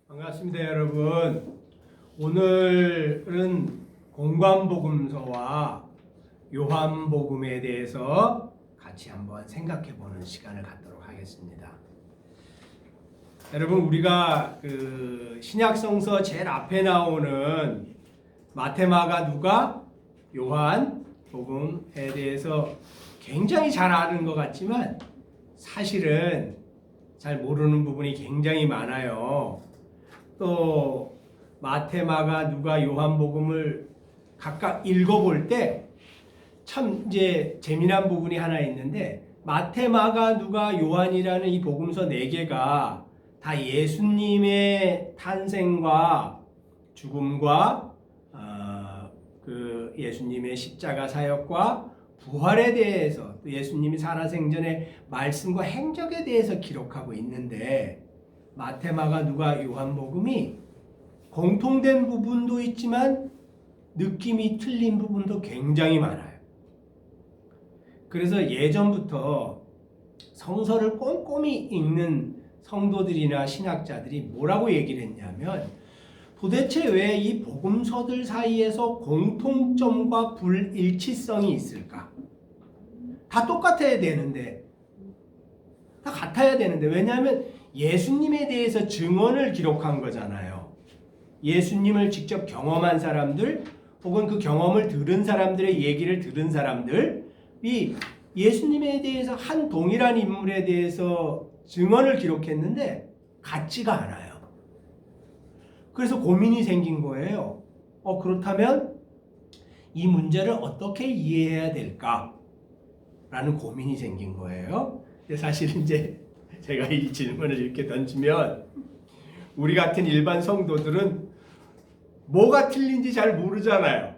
반갑습니다, 여러분. 오늘은 공관복음서와 요한복음에 대해서 같이 한번 생각해 보는 시간을 갖도록 하겠습니다. 여러분, 우리가 신약성서 제일 앞에 나오는 마태, 마가, 누가, 요한복음에 대해서 굉장히 잘 아는 것 같지만 사실은 잘 모르는 부분이 굉장히 많아요. 또 마태, 마가, 누가, 요한복음을 각각 읽어볼 때 참 이제 재미난 부분이 하나 있는데, 마태, 마가, 누가, 요한이라는 이 복음서 4개가 다 예수님의 탄생과 죽음과 예수님의 십자가 사역과 부활에 대해서, 또 예수님이 살아생전의 말씀과 행적에 대해서 기록하고 있는데, 마태, 마가, 누가, 요한복음이 공통된 부분도 있지만 느낌이 틀린 부분도 굉장히 많아요. 그래서 예전부터 성서를 꼼꼼히 읽는 성도들이나 신학자들이 뭐라고 얘기를 했냐면, 도대체 왜 이 복음서들 사이에서 공통점과 불일치성이 있을까? 다 똑같아야 되는데, 다 같아야 되는데, 왜냐하면 예수님에 대해서 증언을 기록한 거잖아요. 예수님을 직접 경험한 사람들, 혹은 그 경험을 들은 사람들의 얘기를 들은 사람들이 예수님에 대해서 한 동일한 인물에 대해서 증언을 기록했는데 같지가 않아요. 그래서 고민이 생긴 거예요. 그렇다면 이 문제를 어떻게 이해해야 될까? 라는 고민이 생긴 거예요. 근데 사실 이제 제가 이 질문을 이렇게 던지면 우리 같은 일반 성도들은 뭐가 틀린지 잘 모르잖아요.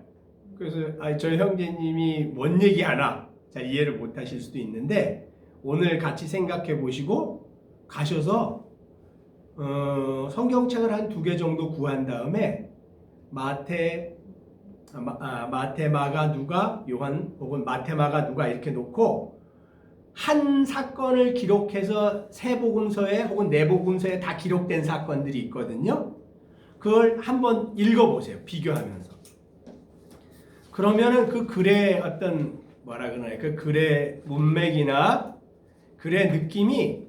그래서 저희 형제님이 뭔 얘기하나 잘 이해를 못 하실 수도 있는데, 오늘 같이 생각해 보시고 가셔서 성경책을 한 2개 정도 구한 다음에 마태, 마가, 누가, 요한, 혹은 마태, 마가, 누가 이렇게 놓고 한 사건을 기록해서 3복음서에 혹은 4복음서에 다 기록된 사건들이 있거든요. 그걸 한번 읽어보세요. 비교하면서. 그러면은 그 글의 어떤 그 글의 문맥이나 글의 느낌이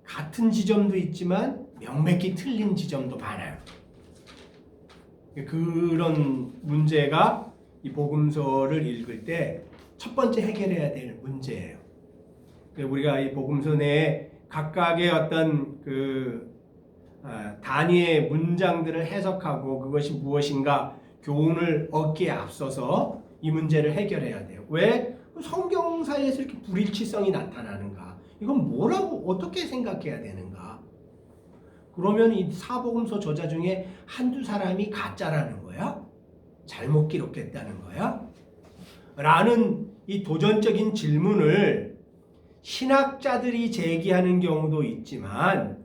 같은 지점도 있지만 명백히 틀린 지점도 많아요. 그런 문제가 이 복음서를 읽을 때 첫 번째 해결해야 될 문제예요. 우리가 이 복음서 내에 각각의 어떤 단위의 문장들을 해석하고 그것이 무엇인가 교훈을 얻기에 앞서서 이 문제를 해결해야 돼요. 왜 성경사에서 이렇게 불일치성이 나타나는가? 이건 뭐라고 어떻게 생각해야 되는가? 그러면 이 사복음서 저자 중에 한두 사람이 가짜라는 거야? 잘못 기록했다는 거야? 라는 이 도전적인 질문을 신학자들이 제기하는 경우도 있지만,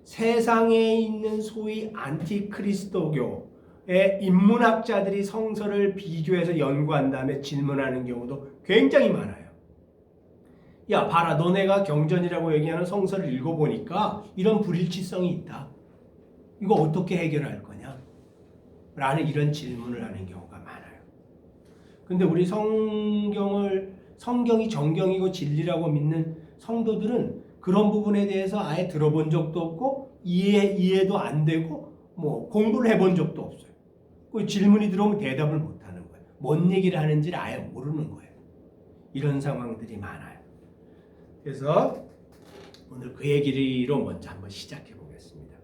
세상에 있는 소위 안티크리스토교의 인문학자들이 성서를 비교해서 연구한 다음에 질문하는 경우도 굉장히 많아요. 야, 봐라, 너네가 경전이라고 얘기하는 성서를 읽어보니까 이런 불일치성이 있다. 이거 어떻게 해결할 거냐? 라는 이런 질문을 하는 경우가 많아요. 근데 우리 성경이 정경이고 진리라고 믿는 성도들은 그런 부분에 대해서 아예 들어본 적도 없고 이해도 안 되고 공부를 해본 적도 없어요. 그 질문이 들어오면 대답을 못 하는 거예요. 뭔 얘기를 하는지를 아예 모르는 거예요. 이런 상황들이 많아요. 그래서 오늘 그 얘기로 먼저 한번 시작해 보겠습니다.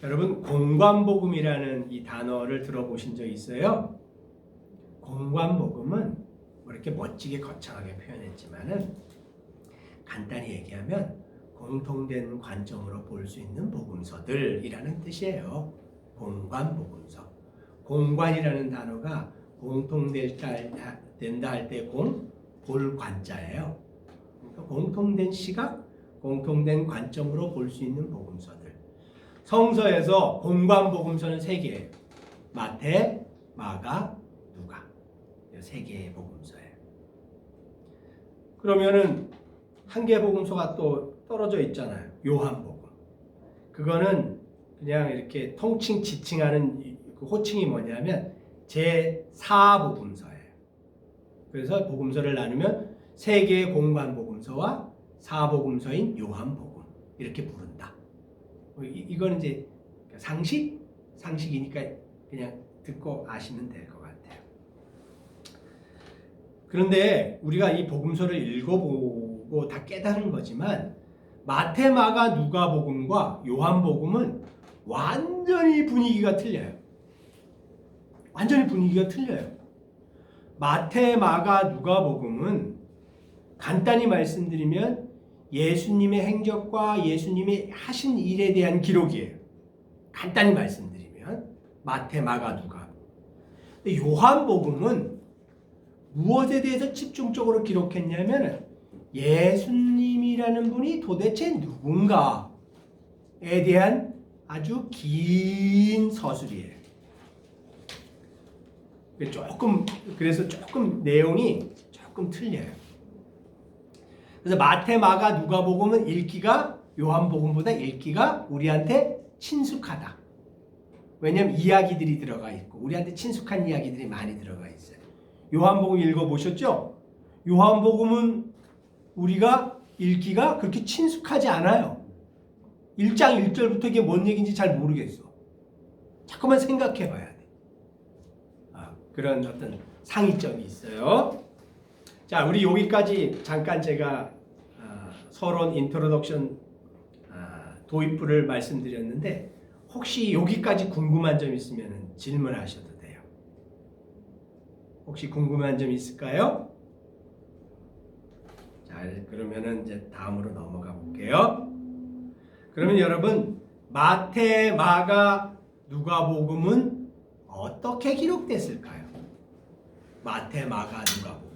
여러분, 공관복음이라는 이 단어를 들어보신 적 있어요? 공관복음은 이렇게 멋지게 거창하게 표현했지만은 간단히 얘기하면 공통된 관점으로 볼 수 있는 복음서들이라는 뜻이에요. 공관복음서. 공관이라는 단어가 공통된다 할 때 볼 관자예요. 그러니까 공통된 시각, 공통된 관점으로 볼 수 있는 복음서들. 성서에서 공관복음서는 3개예요. 마태, 마가, 누가. 3개의 복음서예요. 그러면은 한 개의 복음서가 또 떨어져 있잖아요. 요한복음. 그거는 그냥 이렇게 통칭 지칭하는 그 호칭이 뭐냐면 제4복음서예요. 그래서 복음서를 나누면 세 개의 공관 복음서와 사복음서인 요한복음 이렇게 부른다. 이거는 이제 상식이니까 그냥 듣고 아시면 될 것 같아요. 그런데 우리가 이 복음서를 읽어보고 다 깨달은 거지만 마태, 마가, 누가복음과 요한복음은 완전히 분위기가 틀려요. 완전히 분위기가 틀려요. 마태, 마가, 누가복음은 간단히 말씀드리면 예수님의 행적과 예수님이 하신 일에 대한 기록이에요. 간단히 말씀드리면 마태, 마가, 누가. 근데 요한복음은 무엇에 대해서 집중적으로 기록했냐면 예수님이라는 분이 도대체 누군가에 대한 아주 긴 서술이에요. 그래서 조금 내용이 조금 틀려요. 그래서 마태, 마가, 누가복음은 읽기가 요한복음보다 읽기가 우리한테 친숙하다. 왜냐하면 이야기들이 들어가 있고 우리한테 친숙한 이야기들이 많이 들어가 있어요. 요한복음 읽어보셨죠? 요한복음은 우리가 읽기가 그렇게 친숙하지 않아요. 1장 1절부터 이게 뭔 얘기인지 잘 모르겠어. 자꾸만 생각해 봐야 돼. 그런 어떤 상이점이 있어요. 자, 우리 여기까지 잠깐 제가 서론 인트로덕션 도입부를 말씀드렸는데 혹시 여기까지 궁금한 점 있으면 질문하셔도 돼요. 혹시 궁금한 점 있을까요? 자, 그러면은 이제 다음으로 넘어가 볼게요. 그러면 여러분 마태, 마가, 누가복음은 어떻게 기록됐을까요? 마태, 마가, 누가복음.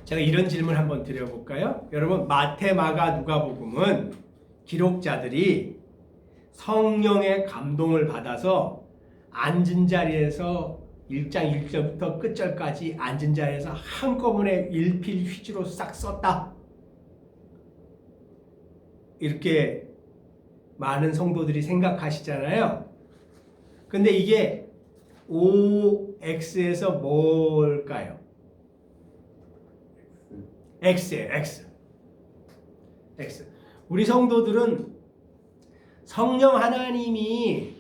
제가 이런 질문 한번 드려볼까요? 여러분 마태, 마가, 누가복음은 기록자들이 성령의 감동을 받아서 앉은 자리에서 1장 1절부터 끝절까지 앉은 자리에서 한꺼번에 일필휘지로 싹 썼다. 이렇게 많은 성도들이 생각하시잖아요. 근데 이게 OX에서 뭘까요? X예요. X. 우리 성도들은 성령 하나님이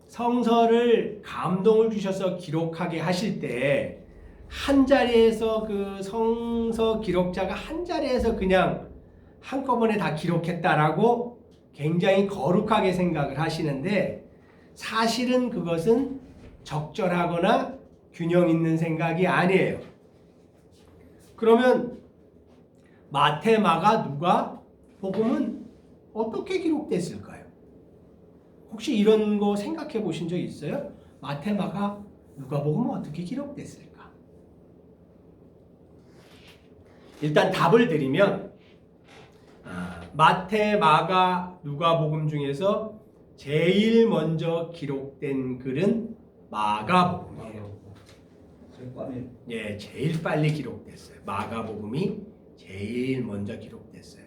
성서를 감동을 주셔서 기록하게 하실 때 한 자리에서 그 성서 기록자가 한 자리에서 그냥 한꺼번에 다 기록했다라고 굉장히 거룩하게 생각을 하시는데 사실은 그것은 적절하거나 균형 있는 생각이 아니에요. 그러면 마태, 마가, 누가 복음은 어떻게 기록됐을까요? 혹시 이런 거 생각해 보신 적 있어요? 마태, 마가, 누가 복음은 어떻게 기록됐을까? 일단 답을 드리면 마태, 마가, 누가복음 중에서 제일 먼저 기록된 글은 마가복음이에요. 예, 제일 빨리 기록됐어요. 마가복음이 제일 먼저 기록됐어요.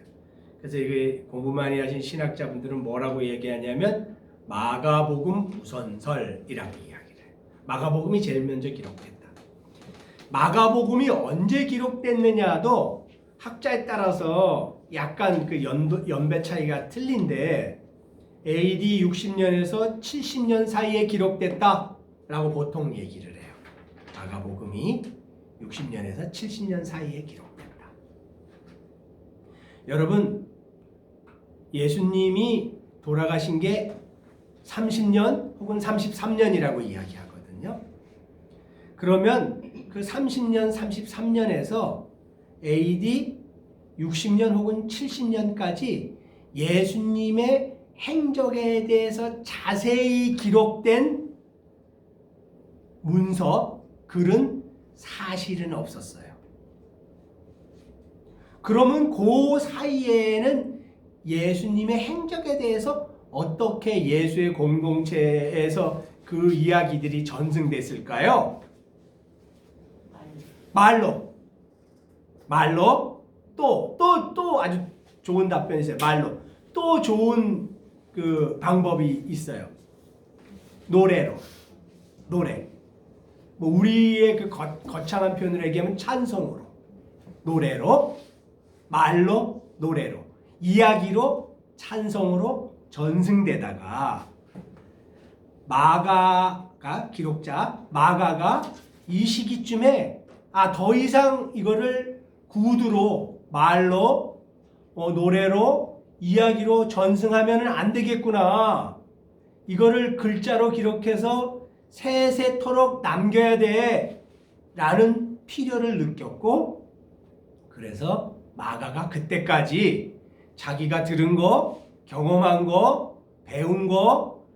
그래서 이게 공부 많이 하신 신학자분들은 뭐라고 얘기하냐면 마가복음 우선설이라고 이야기를 해요. 마가복음이 제일 먼저 기록됐다. 마가복음이 언제 기록됐느냐도 학자에 따라서 약간 그 연배 차이가 틀린데 AD 60년에서 70년 사이에 기록됐다라고 보통 얘기를 해요. 마가복음이 60년에서 70년 사이에 기록됐다. 여러분, 예수님이 돌아가신 게 30년 혹은 33년이라고 이야기하거든요. 그러면 그 30년, 33년에서 AD 60년 혹은 70년까지 예수님의 행적에 대해서 자세히 기록된 문서, 글은 사실은 없었어요. 그러면 그 사이에는 예수님의 행적에 대해서 어떻게 예수의 공동체에서 그 이야기들이 전승됐을까요? 말로 또 아주 좋은 답변이세요. 말로 또 좋은 그 방법이 있어요. 노래로. 노래. 뭐 우리의 그 거창한 표현을 얘기하면 찬송으로. 노래로. 말로. 노래로. 이야기로. 찬송으로 전승되다가 마가가 기록자 마가가 이 시기쯤에 더 이상 이거를 구두로 말로 노래로 이야기로 전승하면 안 되겠구나. 이거를 글자로 기록해서 세세토록 남겨야 돼 라는 필요를 느꼈고, 그래서 마가가 그때까지 자기가 들은 거, 경험한 거, 배운 거,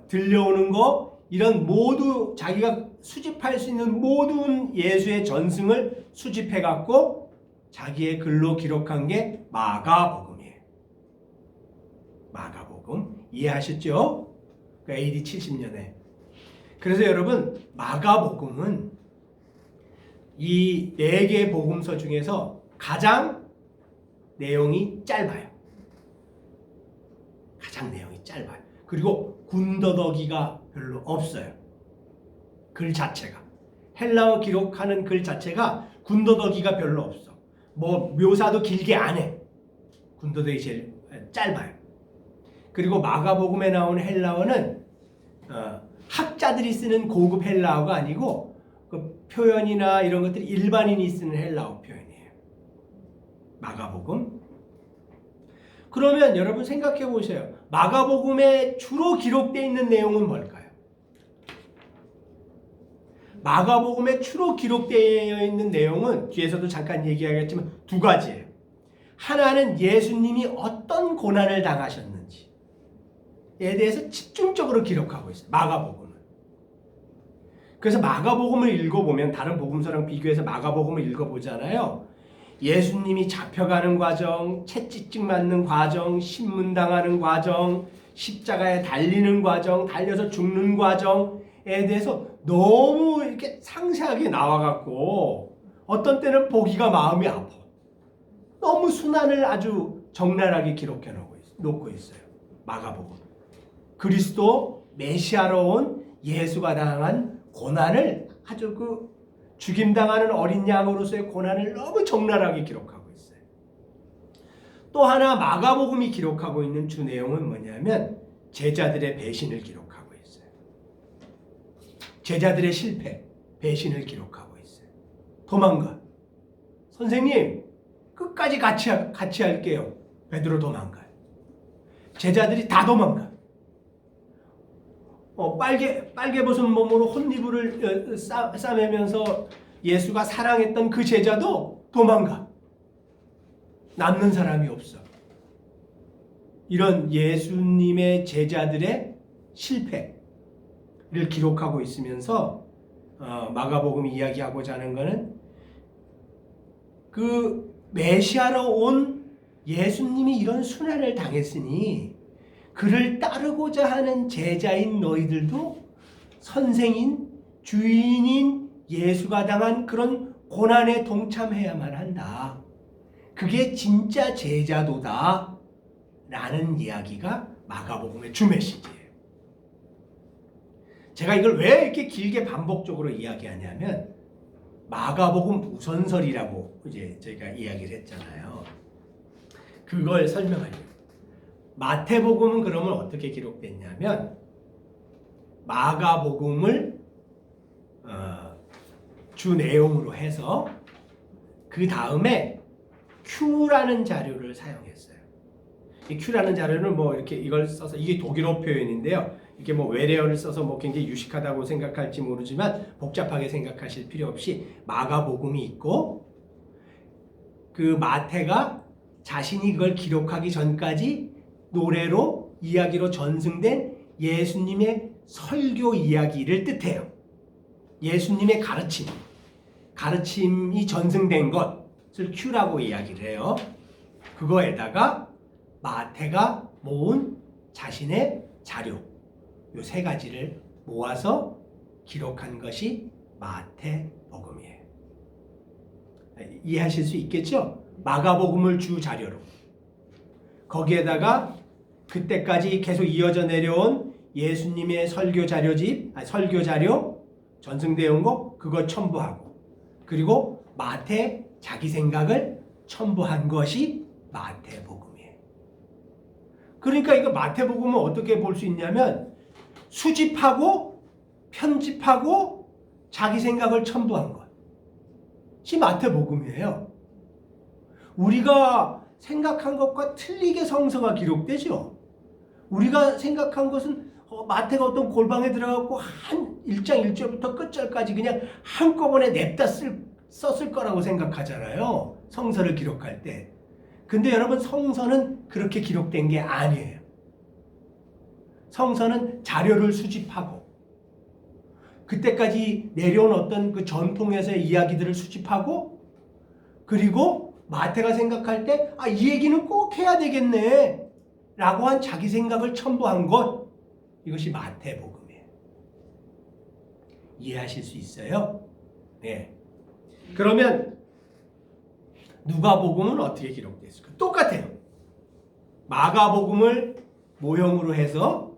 들려오는 거, 이런 모두 자기가 수집할 수 있는 모든 예수의 전승을 수집해 갖고 자기의 글로 기록한 게 마가복음이에요. 마가복음 이해하셨죠? AD 70년에. 그래서 여러분, 마가복음은 이 4개의 복음서 중에서 가장 내용이 짧아요. 가장 내용이 짧아요. 그리고 군더더기가 별로 없어요. 글 자체가. 헬라어 기록하는 글 자체가 군더더기가 별로 없어. 뭐 묘사도 길게 안 해. 군더더기 제일 짧아요. 그리고 마가복음에 나오는 헬라어는 학자들이 쓰는 고급 헬라어가 아니고 그 표현이나 이런 것들이 일반인이 쓰는 헬라어 표현이에요. 마가복음. 그러면 여러분 생각해 보세요. 마가복음에 주로 기록되어 있는 내용은 뭘까요? 마가복음에 주로 기록되어 있는 내용은 뒤에서도 잠깐 얘기하겠지만 2가지예요. 하나는 예수님이 어떤 고난을 당하셨는지에 대해서 집중적으로 기록하고 있어요. 마가복음은. 그래서 마가복음을 읽어보면 다른 복음서랑 비교해서 마가복음을 읽어보잖아요. 예수님이 잡혀가는 과정, 채찍질 맞는 과정, 신문당하는 과정, 십자가에 달리는 과정, 달려서 죽는 과정에 대해서 너무 이렇게 상세하게 나와갖고 어떤 때는 보기가 마음이 아파. 너무 순환을 아주 적나라하게 기록해 놓고 있어요. 마가복음. 그리스도 메시아로 온 예수가 당한 고난을 아주 그 죽임당하는 어린 양으로서의 고난을 너무 적나라하게 기록하고 있어요. 또 하나 마가복음이 기록하고 있는 주 내용은 뭐냐면 제자들의 배신을 기록하고 있어요. 제자들의 실패, 배신을 기록하고 있어요. 도망가. 선생님, 끝까지 같이 할게요. 베드로 도망가요. 제자들이 다 도망가. 빨개 벗은 몸으로 혼이불을 싸매면서 예수가 사랑했던 그 제자도 도망가. 남는 사람이 없어. 이런 예수님의 제자들의 실패를 기록하고 있으면서 마가복음이 이야기하고자 하는 것은 그 메시아로 온 예수님이 이런 순환을 당했으니 그를 따르고자 하는 제자인 너희들도 선생인 주인인 예수가 당한 그런 고난에 동참해야만 한다. 그게 진짜 제자도다 라는 이야기가 마가복음의 주 메시지예요. 제가 이걸 왜 이렇게 길게 반복적으로 이야기하냐면 마가복음 우선설이라고 이제 저희가 이야기를 했잖아요. 그걸 설명하려고. 마태복음은 그러면 어떻게 기록됐냐면 마가복음을 주 내용으로 해서 그 다음에 Q라는 자료를 사용했어요. 이 Q라는 자료는 뭐 이렇게 이걸 써서 이게 독일어 표현인데요. 이렇게 뭐 외래어를 써서 뭐 굉장히 유식하다고 생각할지 모르지만 복잡하게 생각하실 필요 없이 마가복음이 있고 그 마태가 자신이 그걸 기록하기 전까지 노래로 이야기로 전승된 예수님의 설교 이야기를 뜻해요. 예수님의 가르침이 전승된 것을 Q라고 이야기를 해요. 그거에다가 마태가 모은 자신의 자료, 요 3가지를 모아서 기록한 것이 마태복음이에요. 이해하실 수 있겠죠? 마가복음을 주 자료로, 거기에다가 그때까지 계속 이어져 내려온 예수님의 설교 자료, 전승되어 온 거 그거 첨부하고, 그리고 마태 자기 생각을 첨부한 것이 마태복음이에요. 그러니까 이거 마태복음은 어떻게 볼 수 있냐면 수집하고 편집하고 자기 생각을 첨부한 것이 마태복음이에요. 우리가 생각한 것과 틀리게 성서가 기록되죠. 우리가 생각한 것은 마태가 어떤 골방에 들어가고 한 1장 1절부터 끝절까지 그냥 한꺼번에 냅다 썼을 거라고 생각하잖아요. 성서를 기록할 때. 근데 여러분, 성서는 그렇게 기록된 게 아니에요. 성서는 자료를 수집하고 그때까지 내려온 어떤 그 전통에서의 이야기들을 수집하고, 그리고 마태가 생각할 때 이 얘기는 꼭 해야 되겠네 라고 한 자기 생각을 첨부한 것, 이것이 마태복음이에요. 이해하실 수 있어요? 네. 그러면 누가복음은 어떻게 기록됐을까? 똑같아요. 마가복음을 모형으로 해서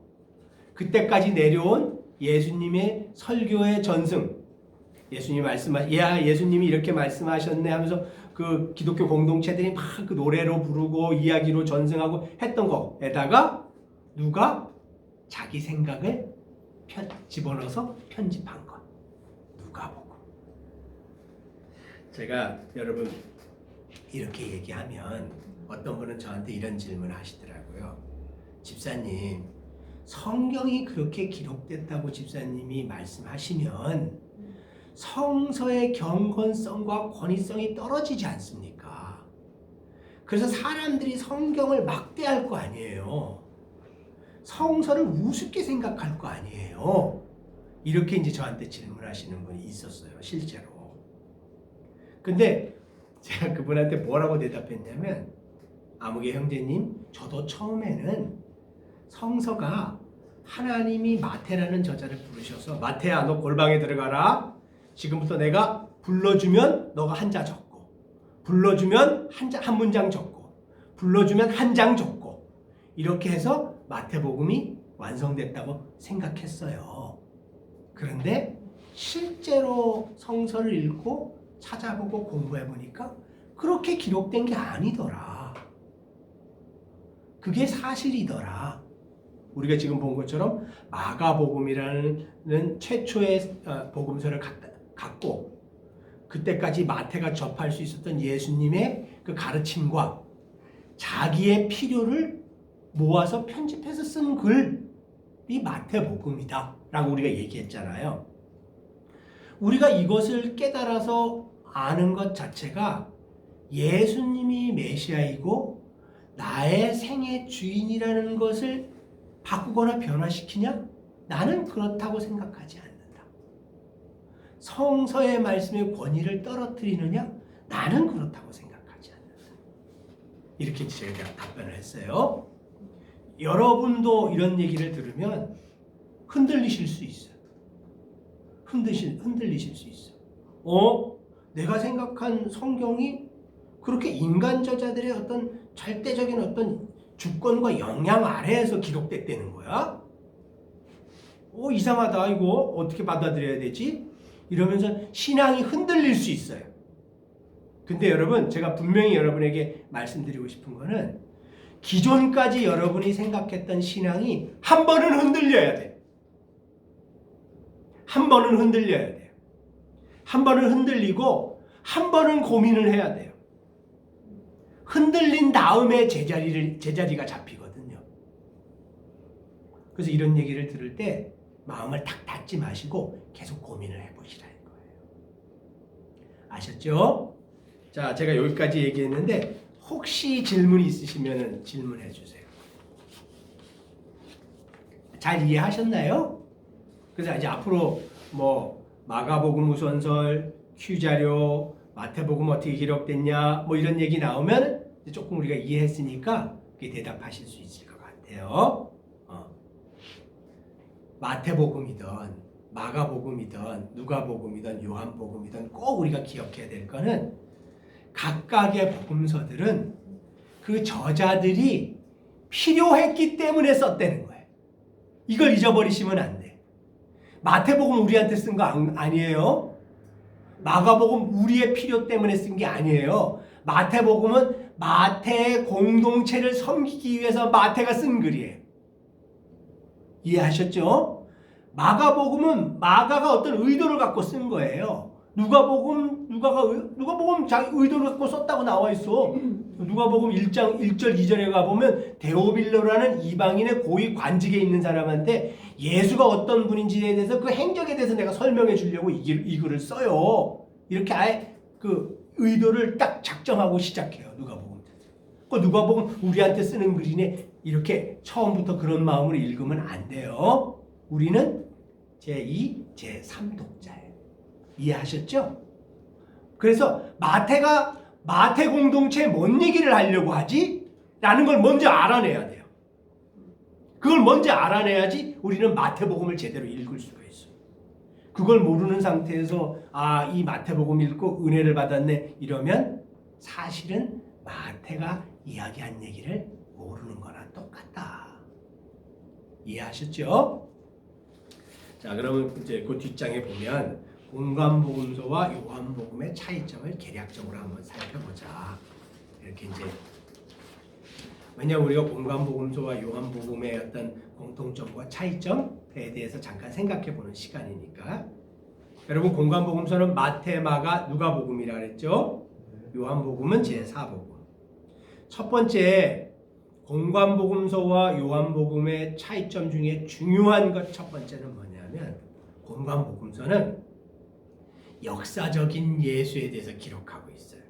그때까지 내려온 예수님의 설교의 전승, 예수님이 이렇게 말씀하셨네 하면서 그 기독교 공동체들이 막 그 노래로 부르고 이야기로 전승하고 했던 거에다가 누가 자기 생각을 집어넣어서 편집한 것, 누가복음. 제가 여러분 이렇게 얘기하면 어떤 분은 저한테 이런 질문을 하시더라고요. 집사님, 성경이 그렇게 기록됐다고 집사님이 말씀하시면 성서의 경건성과 권위성이 떨어지지 않습니까? 그래서 사람들이 성경을 막대할 거 아니에요. 성서를 우습게 생각할 거 아니에요. 이렇게 이제 저한테 질문하시는 분이 있었어요, 실제로. 근데 제가 그분한테 뭐라고 대답했냐면, 아무개 형제님, 저도 처음에는 성서가 하나님이 마태라는 저자를 부르셔서 마태야, 너 골방에 들어가라. 지금부터 내가 불러주면 너가 한자 적고, 불러주면 한 문장 적고, 불러주면 한 장 적고, 이렇게 해서 마태복음이 완성됐다고 생각했어요. 그런데 실제로 성서를 읽고 찾아보고 공부해보니까 그렇게 기록된 게 아니더라. 그게 사실이더라. 우리가 지금 본 것처럼 마가복음이라는 최초의 복음서를 갖고 그때까지 마태가 접할 수 있었던 예수님의 그 가르침과 자기의 필요를 모아서 편집해서 쓴 글이 마태복음이다 라고 우리가 얘기했잖아요. 우리가 이것을 깨달아서 아는 것 자체가 예수님이 메시아이고 나의 생의 주인이라는 것을 바꾸거나 변화시키냐? 나는 그렇다고 생각하지 않는다. 성서의 말씀의 권위를 떨어뜨리느냐? 나는 그렇다고 생각하지 않는다. 이렇게 제가 답변을 했어요. 여러분도 이런 얘기를 들으면 흔들리실 수 있어요. 흔들리실 수 있어요. 내가 생각한 성경이 그렇게 인간 저자들의 어떤 절대적인 어떤 주권과 영향 아래에서 기록됐다는 거야? 이상하다. 이거 어떻게 받아들여야 되지? 이러면서 신앙이 흔들릴 수 있어요. 근데 여러분, 제가 분명히 여러분에게 말씀드리고 싶은 거는 기존까지 여러분이 생각했던 신앙이 한 번은 흔들려야 돼요. 한 번은 흔들려야 돼요. 한 번은 흔들리고 한 번은 고민을 해야 돼요. 흔들린 다음에 제자리가 잡히거든요. 그래서 이런 얘기를 들을 때 마음을 탁 닫지 마시고 계속 고민을 해보시라는 거예요. 아셨죠? 자, 제가 여기까지 얘기했는데 혹시 질문이 있으시면 질문해 주세요. 잘 이해하셨나요? 그래서 이제 앞으로 마가복음 우선설, Q자료, 마태복음 어떻게 기록됐냐 이런 얘기 나오면 조금 우리가 이해했으니까 그게 대답하실 수 있을 것 같아요. 마태복음이든 마가복음이든 누가복음이든 요한복음이든 꼭 우리가 기억해야 될 거는 각각의 복음서들은 그 저자들이 필요했기 때문에 썼다는 거예요. 이걸 잊어버리시면 안 돼. 마태복음 우리한테 쓴 거 아니에요. 마가복음 우리의 필요 때문에 쓴 게 아니에요. 마태복음은 마태의 공동체를 섬기기 위해서 마태가 쓴 글이에요. 이해하셨죠? 마가복음은 마가가 어떤 의도를 갖고 쓴 거예요. 누가복음 자기 의도를 갖고 썼다고 나와 있어. 누가복음 1장 1절 2절에 가보면 데오빌로라는 이방인의 고위 관직에 있는 사람한테 예수가 어떤 분인지에 대해서 그 행적에 대해서 내가 설명해 주려고 이 글을 써요. 이렇게 아예 그 의도를 딱 작정하고 시작해요. 누가복음. 그 누가복음 우리한테 쓰는 글이네. 이렇게 처음부터 그런 마음으로 읽으면 안 돼요. 우리는 제2, 제3 독자예요. 이해하셨죠? 그래서 마태가 마태 공동체에 뭔 얘기를 하려고 하지? 라는 걸 먼저 알아내야 돼요. 그걸 먼저 알아내야지 우리는 마태복음을 제대로 읽을 수가 있어요. 그걸 모르는 상태에서 이 마태복음 읽고 은혜를 받았네 이러면 사실은 마태가 이야기한 얘기를 모르는 거나 똑같다. 이해하셨죠? 자, 그러면 이제 그 뒷장에 보면 공관복음서와 요한복음의 차이점을 개략적으로 한번 살펴보자. 이렇게 이제 왜냐하면 우리가 공관복음서와 요한복음의 어떤 공통점과 차이점에 대해서 잠깐 생각해보는 시간이니까. 여러분 공관복음서는 마태, 마가, 누가복음이라 그랬죠. 요한복음은 제4복음. 첫 번째 공관복음서와 요한복음의 차이점 중에 중요한 것 첫 번째는 뭐냐면 공관복음서는 역사적인 예수에 대해서 기록하고 있어요.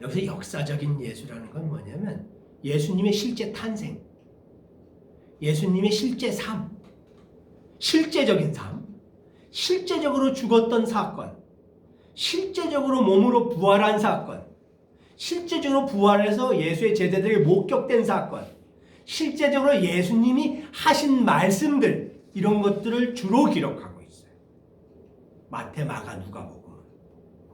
여기서 역사적인 예수라는 건 뭐냐면 예수님의 실제 탄생, 예수님의 실제 삶, 실제적인 삶, 실제적으로 죽었던 사건, 실제적으로 몸으로 부활한 사건, 실제적으로 부활해서 예수의 제자들에게 목격된 사건, 실제적으로 예수님이 하신 말씀들 이런 것들을 주로 기록하고 있어요. 마태, 마가, 누가복음은.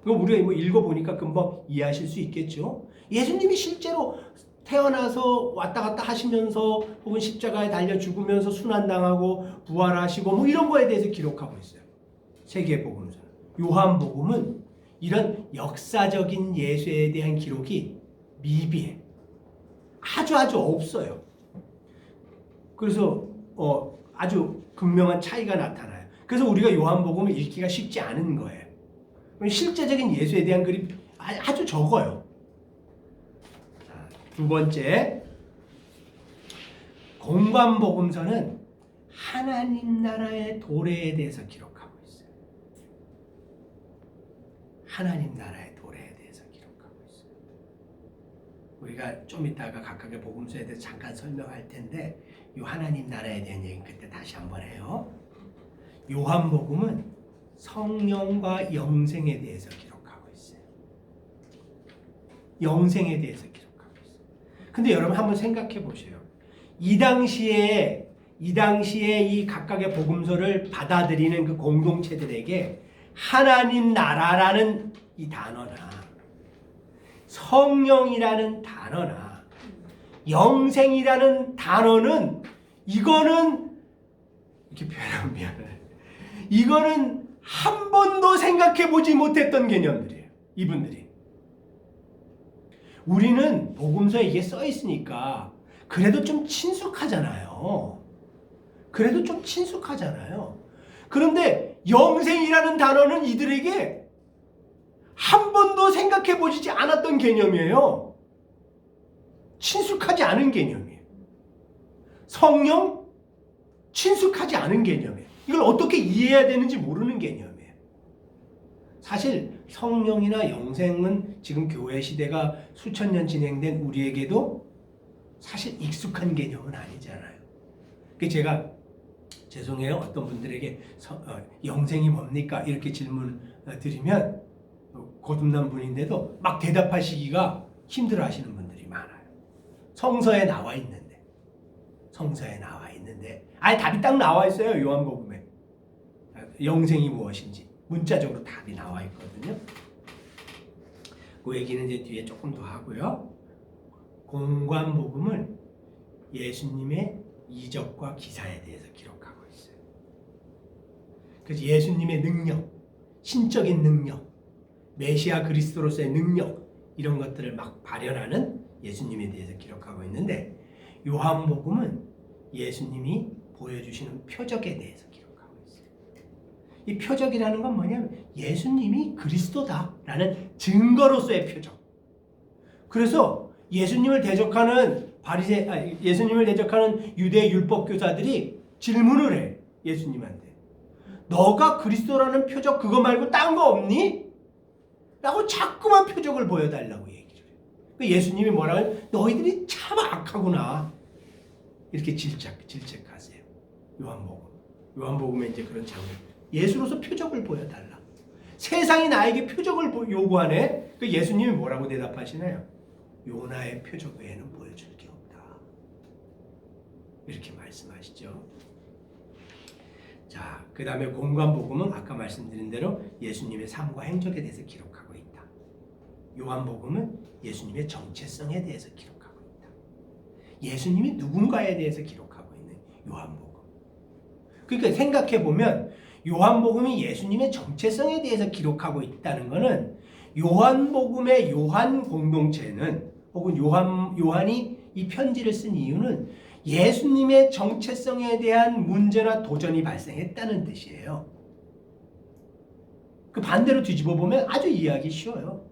그럼 우리가 읽어보니까 금방 이해하실 수 있겠죠? 예수님이 실제로 태어나서 왔다 갔다 하시면서 혹은 십자가에 달려 죽으면서 순환당하고 부활하시고 뭐 이런 거에 대해서 기록하고 있어요. 세계복음서는. 요한복음은 이런 역사적인 예수에 대한 기록이 미비해. 아주 없어요. 그래서 아주 극명한 차이가 나타나요. 그래서 우리가 요한복음을 읽기가 쉽지 않은 거예요. 실제적인 예수에 대한 글이 아주 적어요. 자, 두 번째, 공관복음서는 하나님 나라의 도래에 대해서 기록하고 있어요. 하나님 나라의 도래에 대해서 기록하고 있어요. 우리가 좀 이따가 각각의 복음서에 대해서 잠깐 설명할 텐데 이 하나님 나라에 대한 얘기는 그때 다시 한번 해요. 요한복음은 성령과 영생에 대해서 기록하고 있어요. 영생에 대해서 기록하고 있어요. 근데 여러분 한번 생각해 보세요. 이 당시에 이 각각의 복음서를 받아들이는 그 공동체들에게 하나님 나라라는 이 단어나 성령이라는 단어나 영생이라는 단어는 이거는 이렇게 표현하면 미안해. 이거는 한 번도 생각해 보지 못했던 개념들이에요. 이분들이. 우리는 복음서에 이게 써 있으니까 그래도 좀 친숙하잖아요. 그런데 영생이라는 단어는 이들에게 한 번도 생각해 보지 않았던 개념이에요. 친숙하지 않은 개념이에요. 성령? 친숙하지 않은 개념이에요. 이걸 어떻게 이해해야 되는지 모르는 개념이에요. 사실 성령이나 영생은 지금 교회 시대가 수천 년 진행된 우리에게도 사실 익숙한 개념은 아니잖아요. 제가 죄송해요. 어떤 분들에게 영생이 뭡니까? 이렇게 질문 드리면 거듭난 분인데도 막 대답하시기가 힘들어 하시는 분들이 많아요. 성서에 나와 있는데 아예 답이 딱 나와 있어요. 요한복음에 영생이 무엇인지 문자적으로 답이 나와 있거든요. 그 얘기는 이제 뒤에 조금 더 하고요. 공관복음은 예수님의 이적과 기사에 대해서 기록하고 있어요. 그래서 예수님의 능력, 신적인 능력, 메시아 그리스도로서의 능력 이런 것들을 막 발현하는 예수님에 대해서 기록하고 있는데 요한복음은 예수님이 보여주시는 표적에 대해서 기록하고 있어요. 이 표적이라는 건 뭐냐면 예수님이 그리스도다라는 증거로서의 표적. 그래서 예수님을 대적하는 예수님을 대적하는 유대 율법 교사들이 질문을 해. 예수님한테. 너가 그리스도라는 표적 그거 말고 딴 거 없니? 라고 자꾸만 표적을 보여달라고 얘기를 해요. 예수님이 뭐라고 해요? 너희들이 참 악하구나. 이렇게 질책하세요. 요한복음에 이제 그런 장면. 예수로서 표적을 보여달라. 세상이 나에게 표적을 요구하네. 그 예수님이 뭐라고 대답하시나요? 요나의 표적 외에는 보여줄 게 없다. 이렇게 말씀하시죠. 자, 그 다음에 공관복음은 아까 말씀드린 대로 예수님의 삶과 행적에 대해서 기록하고 있다. 요한복음은 예수님의 정체성에 대해서 기록하고 있다. 예수님이 누군가에 대해서 기록하고 있는 요한복음. 그러니까 생각해보면 요한복음이 예수님의 정체성에 대해서 기록하고 있다는 것은 요한복음의 요한 공동체는 혹은 요한이 이 편지를 쓴 이유는 예수님의 정체성에 대한 문제나 도전이 발생했다는 뜻이에요. 그 반대로 뒤집어 보면 아주 이해하기 쉬워요.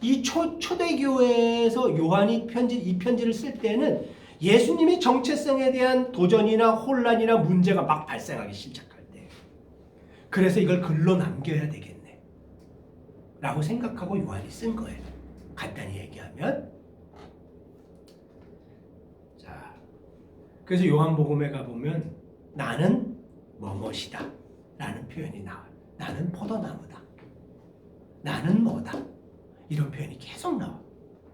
이 초대교회에서 요한이 이 편지를 쓸 때는 예수님의 정체성에 대한 도전이나 혼란이나 문제가 막 발생하기 시작할 때, 그래서 이걸 글로 남겨야 되겠네 라고 생각하고 요한이 쓴 거예요. 간단히 얘기하면. 자, 그래서 요한복음에 가보면 나는 뭐뭇이다 라는 표현이 나와요. 나는 포도나무다. 나는 뭐다. 이런 표현이 계속 나와요.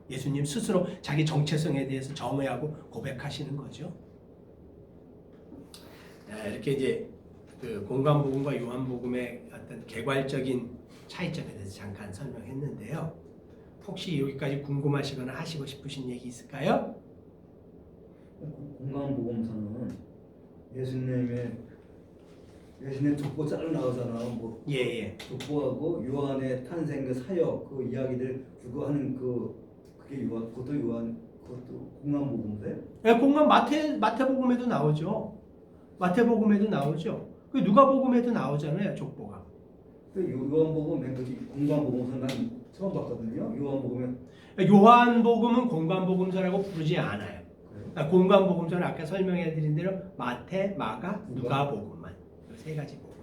예수님 스스로 자기 정체성에 대해서 정의하고 고백하시는 거죠. 자, 이렇게 이제 그 공관복음과 요한복음의 어떤 개괄적인 차이점에 대해서 잠깐 설명했는데요. 혹시 여기까지 궁금하시거나 하시고 싶으신 얘기 있을까요? 공관복음서는 예수님 족보 짤로 나오잖아. 뭐 예. 족보하고 요한의 탄생 그 사역 그 이야기들 그거 하는 그게 그것도 공관복음서예요? 네, 공관 마태복음에도 나오죠. 마태복음에도 나오죠. 그 누가복음에도 나오잖아요. 족보가. 그 요한복음 공관복음서 난 처음 봤거든요. 요한복음은 공관복음서라고 부르지 않아요. 그러니까 공관복음서는 아까 설명해드린 대로 마태, 마가, 누가복음만 세 가지 복음.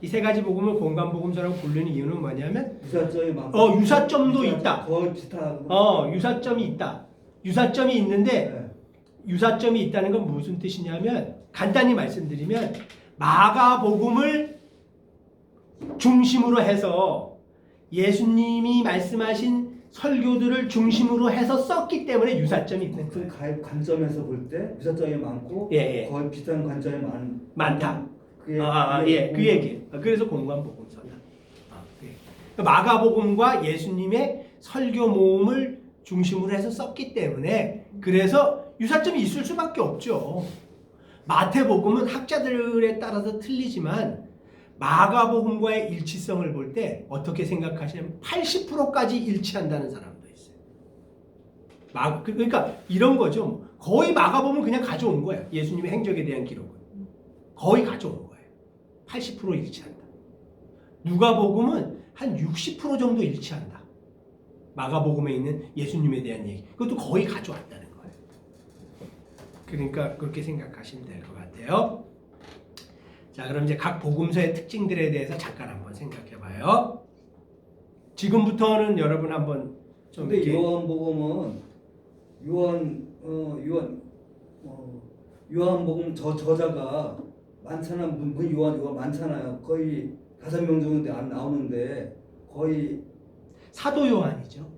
이 세 가지 복음을 공관복음서라고 부르는 이유는 뭐냐면 유사점도 있다. 거의 비슷하고. 유사점이 있다. 유사점이 있는데 네. 유사점이 있다는 건 무슨 뜻이냐면 간단히 말씀드리면 마가복음을 중심으로 해서 예수님이 말씀하신 설교들을 중심으로 해서 썼기 때문에 유사점이 있는 거예요. 그 관점에서 볼 때 유사점이 많고 거의 비슷한 관점이 많다. 그 얘기. 그래서 공관복음서다. 마가복음과 예수님의 설교 모음을 중심으로 해서 썼기 때문에 그래서 유사점이 있을 수밖에 없죠. 마태복음은 학자들에 따라서 틀리지만 마가복음과의 일치성을 볼 때 어떻게 생각하시냐면 80%까지 일치한다는 사람도 있어요. 그러니까 이런 거죠. 거의 마가복음은 그냥 가져온 거예요. 예수님의 행적에 대한 기록은. 거의 가져온 거예요. 80% 일치한다. 누가복음은 한 60% 정도 일치한다. 마가복음에 있는 예수님에 대한 얘기. 그것도 거의 가져왔다는 거예요. 그러니까 그렇게 생각하시면 될 것 같아요. 자, 그럼 이제 각 복음서의 특징들에 대해서 잠깐 한번 생각해봐요. 지금부터는 여러분 한번 좀. 근데 요한복음은 요한복음 저자가 많잖아. 요한 많잖아요. 거의 5명 정도 안 나오는데 거의 사도 요한이죠.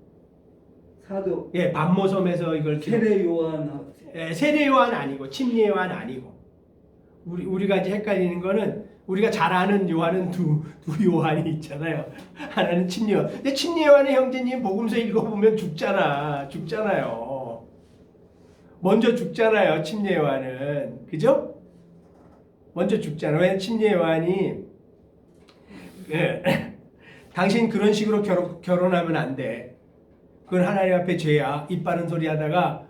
사도. 예, 만모섬에서 이걸 세례 요한. 세례 요한 아니고 침례 요한 아니고. 우리가 이제 헷갈리는 거는 우리가 잘 아는 요한은 두 요한이 있잖아요. 하나는 침례 요한. 근데 침례 요한의 형제님 복음서 읽어보면 죽잖아요. 먼저 죽잖아요. 침례 요한은. 그죠? 먼저 죽잖아요. 왜 침례 요한이 당신 그런 식으로 결혼하면 안 돼. 그건 하나님 앞에 죄야. 입 바른 소리 하다가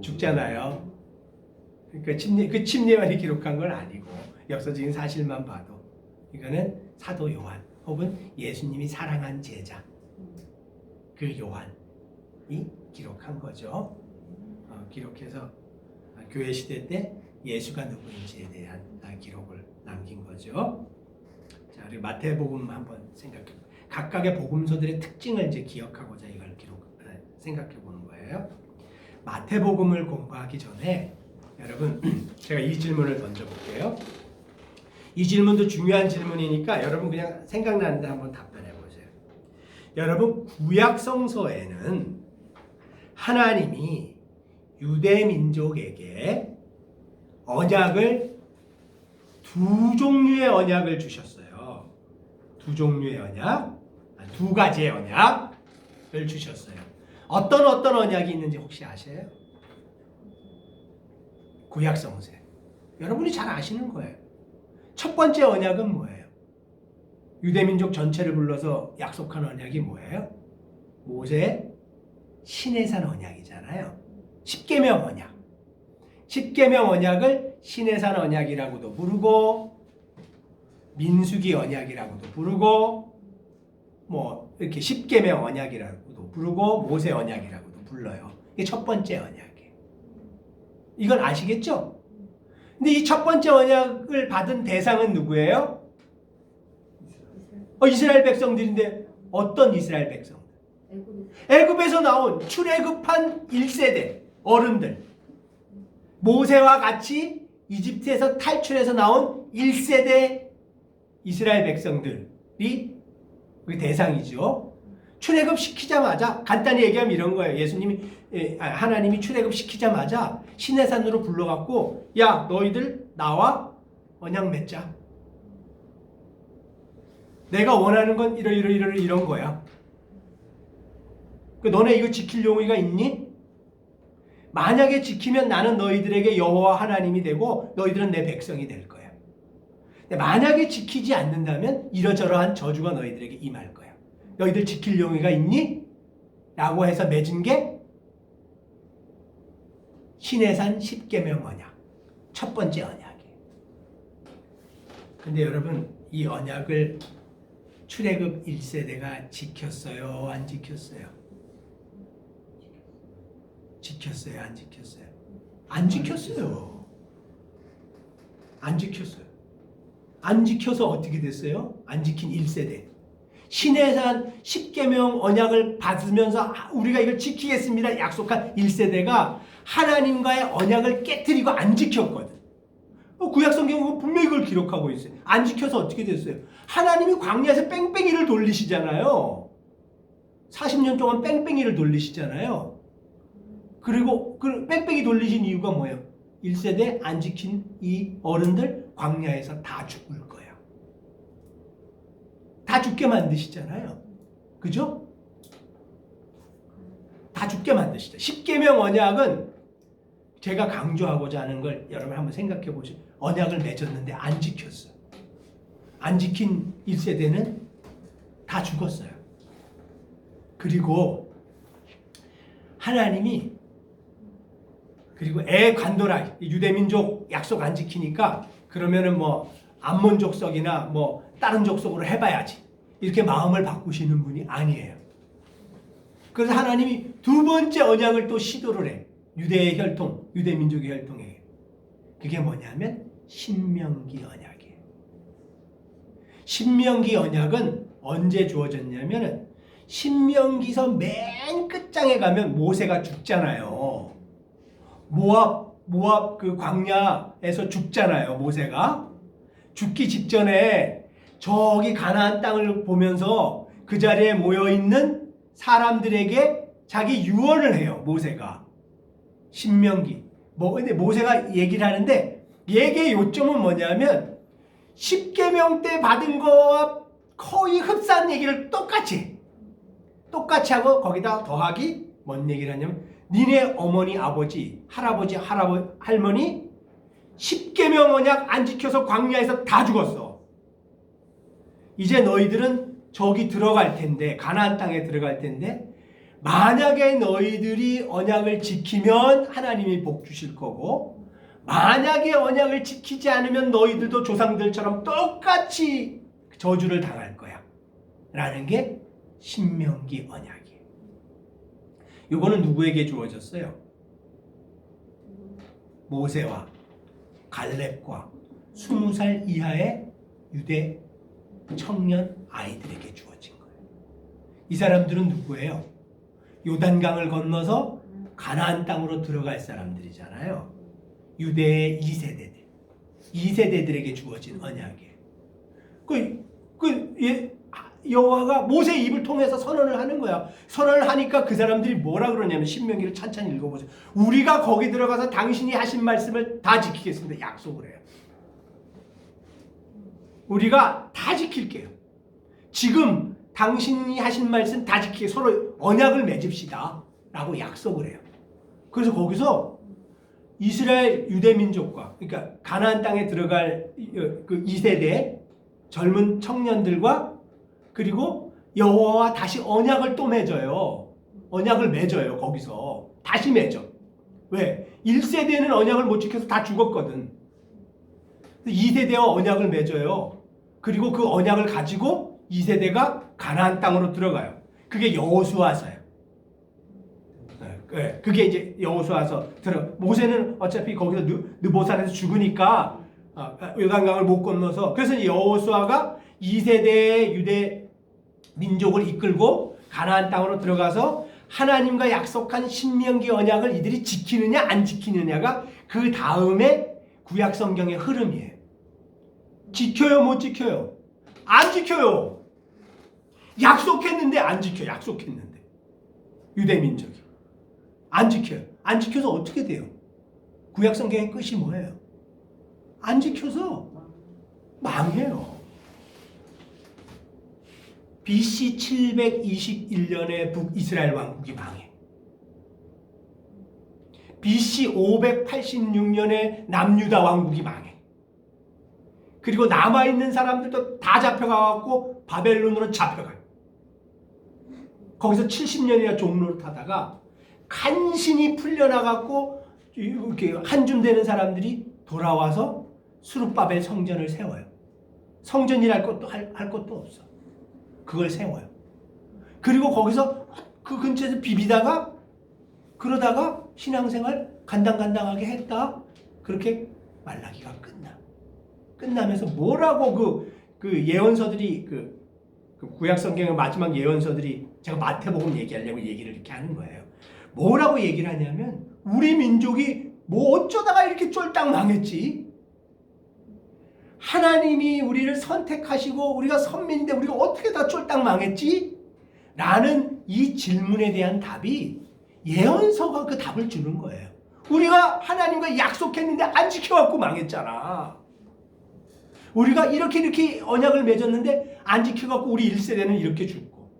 죽잖아요. 그러니까 그 침례 요한이 기록한 건 아니고 역사적인 사실만 봐도 이거는 사도 요한 혹은 예수님이 사랑한 제자 그 요한이 기록한 거죠. 기록해서 교회 시대 때 예수가 누구인지에 대한 기록을 남긴 거죠. 자, 우리 마태복음 한번 생각해. 각각의 복음서들의 특징을 이제 기억하고자 이걸 생각해 보는 거예요. 마태복음을 공부하기 전에 여러분 제가 이 질문을 던져볼게요. 이 질문도 중요한 질문이니까 여러분 그냥 생각나는데 한번 답변해 보세요. 여러분 구약 성서에는 하나님이 유대 민족에게 언약을 두 종류의 언약을 주셨어요. 두 종류의 언약, 두 가지의 언약을 주셨어요. 어떤 언약이 있는지 혹시 아세요? 구약 성서에. 여러분이 잘 아시는 거예요. 첫 번째 언약은 뭐예요? 유대 민족 전체를 불러서 약속한 언약이 뭐예요? 모세 시내산 언약이잖아요. 십계명 언약. 십계명 언약을 시내산 언약이라고도 부르고 민수기 언약이라고도 부르고 뭐 이렇게 십계명 언약이라고도 부르고 모세 언약이라고도 불러요. 이게 첫 번째 언약이에요. 이건 아시겠죠? 근데 이 첫 번째 언약을 받은 대상은 누구예요? 이스라엘 백성들인데 어떤 이스라엘 백성? 애굽에서 나온 출애굽한 1세대 어른들. 모세와 같이 이집트에서 탈출해서 나온 1세대 이스라엘 백성들이 그 대상이죠. 출애굽 시키자마자 간단히 얘기하면 이런 거예요. 하나님이 출애굽 시키자마자 시내산으로 불러갖고 야 너희들 나와 언약 맺자. 내가 원하는 건 이런 거야. 너네 이거 지킬 용의가 있니? 만약에 지키면 나는 너희들에게 여호와 하나님이 되고 너희들은 내 백성이 될 거야. 근데 만약에 지키지 않는다면 이러저러한 저주가 너희들에게 임할 거야. 너희들 지킬 용의가 있니? 라고 해서 맺은 게 시내산 십계명 언약. 첫 번째 언약이에요. 근데 여러분 이 언약을 출애굽 1세대가 지켰어요? 안 지켰어요? 지켰어요? 안 지켰어요? 안 지켰어요. 안 지켰어요. 안 지켜서 어떻게 됐어요? 안 지킨 1세대. 시내산 십계명 언약을 받으면서 우리가 이걸 지키겠습니다. 약속한 1세대가 하나님과의 언약을 깨트리고 안 지켰거든. 구약성경은 분명히 그걸 기록하고 있어요. 안 지켜서 어떻게 됐어요? 하나님이 광야에서 뺑뺑이를 돌리시잖아요. 40년 동안 뺑뺑이를 돌리시잖아요. 그리고 그 뺑뺑이 돌리신 이유가 뭐예요? 1세대 안 지킨 이 어른들 광야에서 다 죽을 거예요. 다 죽게 만드시잖아요. 그죠? 다 죽게 만드시죠. 십계명 언약은 제가 강조하고자 하는 걸 여러분 한번 생각해 보세요. 언약을 맺었는데 안 지켰어요. 안 지킨 1세대는 다 죽었어요. 그리고 하나님이 애 관도라 유대민족 약속 안 지키니까 그러면은 뭐 암몬 족속이나 뭐 다른 족속으로 해봐야지 이렇게 마음을 바꾸시는 분이 아니에요. 그래서 하나님이 두 번째 언약을 또 시도를 해. 유대의 혈통, 유대민족의 혈통에. 그게 뭐냐면 신명기 언약이에요. 신명기 언약은 언제 주어졌냐면은 신명기서 맨 끝장에 가면 모세가 죽잖아요. 모압 그 광야에서 죽잖아요. 모세가 죽기 직전에 저기 가나안 땅을 보면서 그 자리에 모여 있는 사람들에게 자기 유언을 해요. 모세가 신명기. 근데 모세가 얘기를 하는데 얘기의 요점은 뭐냐면 십계명 때 받은 거와 거의 흡사한 얘기를 똑같이 하고 거기다 더하기 뭔 얘기를 하냐면 니네 어머니, 아버지, 할아버지, 할머니 10계명 언약 안 지켜서 광야에서 다 죽었어. 이제 너희들은 저기 들어갈 텐데, 가나안 땅에 들어갈 텐데, 만약에 너희들이 언약을 지키면 하나님이 복 주실 거고, 만약에 언약을 지키지 않으면 너희들도 조상들처럼 똑같이 저주를 당할 거야 라는 게 신명기 언약이에요. 이거는 누구에게 주어졌어요? 모세와 갈렙과 20살 이하의 유대 청년 아이들에게 주어진 거예요. 이 사람들은 누구예요? 요단강을 건너서 가나안 땅으로 들어갈 사람들이잖아요. 유대의 2세대들에게 주어진 언약이에요. 여호와가 모세의 입을 통해서 선언을 하는 거야. 선언을 하니까 그 사람들이 뭐라 그러냐면, 신명기를 찬찬히 읽어보세요. 우리가 거기 들어가서 당신이 하신 말씀을 다 지키겠습니다. 약속을 해요. 우리가 다 지킬게요. 지금 당신이 하신 말씀 다 지키게 서로 언약을 맺읍시다 라고 약속을 해요. 그래서 거기서 이스라엘 유대민족과, 그러니까 가나안 땅에 들어갈 그 2세대 젊은 청년들과, 그리고 여호와와 다시 언약을 또 맺어요. 언약을 맺어요. 거기서 다시 맺어. 왜? 1세대는 언약을 못 지켜서 다 죽었거든. 2세대와 언약을 맺어요. 그리고 그 언약을 가지고 2세대가 가나안 땅으로 들어가요. 그게 여호수아서예요. 그게 이제 여호수아서 모세는 어차피 거기서 느보산에서 죽으니까 요단강을 못 건너서, 그래서 여호수아가 2세대의 유대 민족을 이끌고 가나안 땅으로 들어가서 하나님과 약속한 신명기 언약을 이들이 지키느냐 안 지키느냐가 그 다음에 구약 성경의 흐름이에요. 지켜요, 못 지켜요? 안 지켜요. 약속했는데 안 지켜. 약속했는데 유대 민족이 안 지켜요. 안 지켜서 어떻게 돼요? 구약 성경의 끝이 뭐예요? 안 지켜서 망해요. BC 721년에 북이스라엘 왕국이 망해. BC 586년에 남유다 왕국이 망해. 그리고 남아있는 사람들도 다 잡혀가고 바벨론으로 잡혀가요. 거기서 70년이나 종로를 타다가 간신히 풀려나가고 이렇게 한줌 되는 사람들이 돌아와서 수룹바벨 성전을 세워요. 성전이랄 것도 할 것도 없어. 그걸 세워요. 그리고 거기서 그 근처에서 비비다가 그러다가 신앙생활 간당간당하게 했다. 그렇게 말라기가 끝나면서 뭐라고 그 예언서들이 그 구약 성경의 마지막 예언서들이, 제가 마태복음 얘기하려고 얘기를 이렇게 하는 거예요. 뭐라고 얘기를 하냐면, 우리 민족이 뭐 어쩌다가 이렇게 쫄딱 망했지? 하나님이 우리를 선택하시고 우리가 선민인데 우리가 어떻게 다 쫄딱 망했지? 라는 이 질문에 대한 답이 예언서가 그 답을 주는 거예요. 우리가 하나님과 약속했는데 안 지켜갖고 망했잖아. 우리가 이렇게 언약을 맺었는데 안 지켜갖고 우리 1세대는 이렇게 죽고,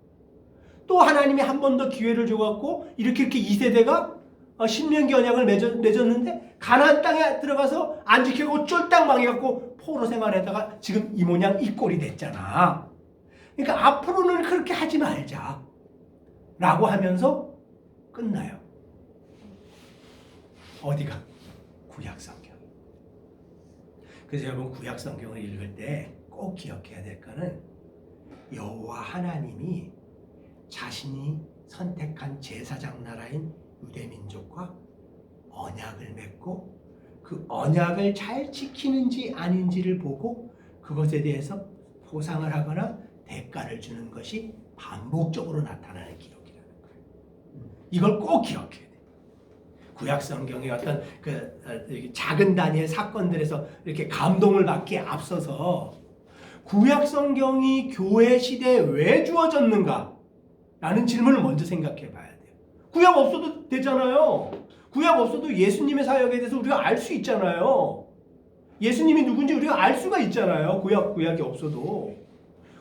또 하나님이 한 번 더 기회를 줘갖고 이렇게 2세대가 신명기 언약을 맺었는데 가나안 땅에 들어가서 안 지키고 쫄딱 망해갖고 포로 생활하다가 지금 이 모양 이 꼴이 됐잖아. 그러니까 앞으로는 그렇게 하지 말자 라고 하면서 끝나요. 어디가? 구약 성경. 그래서 여러분, 구약 성경을 읽을 때 꼭 기억해야 될 거는, 여호와 하나님이 자신이 선택한 제사장 나라인 유대민족과 언약을 맺고 그 언약을 잘 지키는지 아닌지를 보고 그것에 대해서 보상을 하거나 대가를 주는 것이 반복적으로 나타나는 기록이라는 거예요. 이걸 꼭 기억해야 돼요. 구약 성경의 어떤 작은 단위의 사건들에서 이렇게 감동을 받기에 앞서서 구약 성경이 교회 시대에 왜 주어졌는가? 라는 질문을 먼저 생각해 봐야 돼요. 구약 없어도 되잖아요. 구약 없어도 예수님의 사역에 대해서 우리가 알 수 있잖아요. 예수님이 누군지 우리가 알 수가 있잖아요. 구약이 없어도.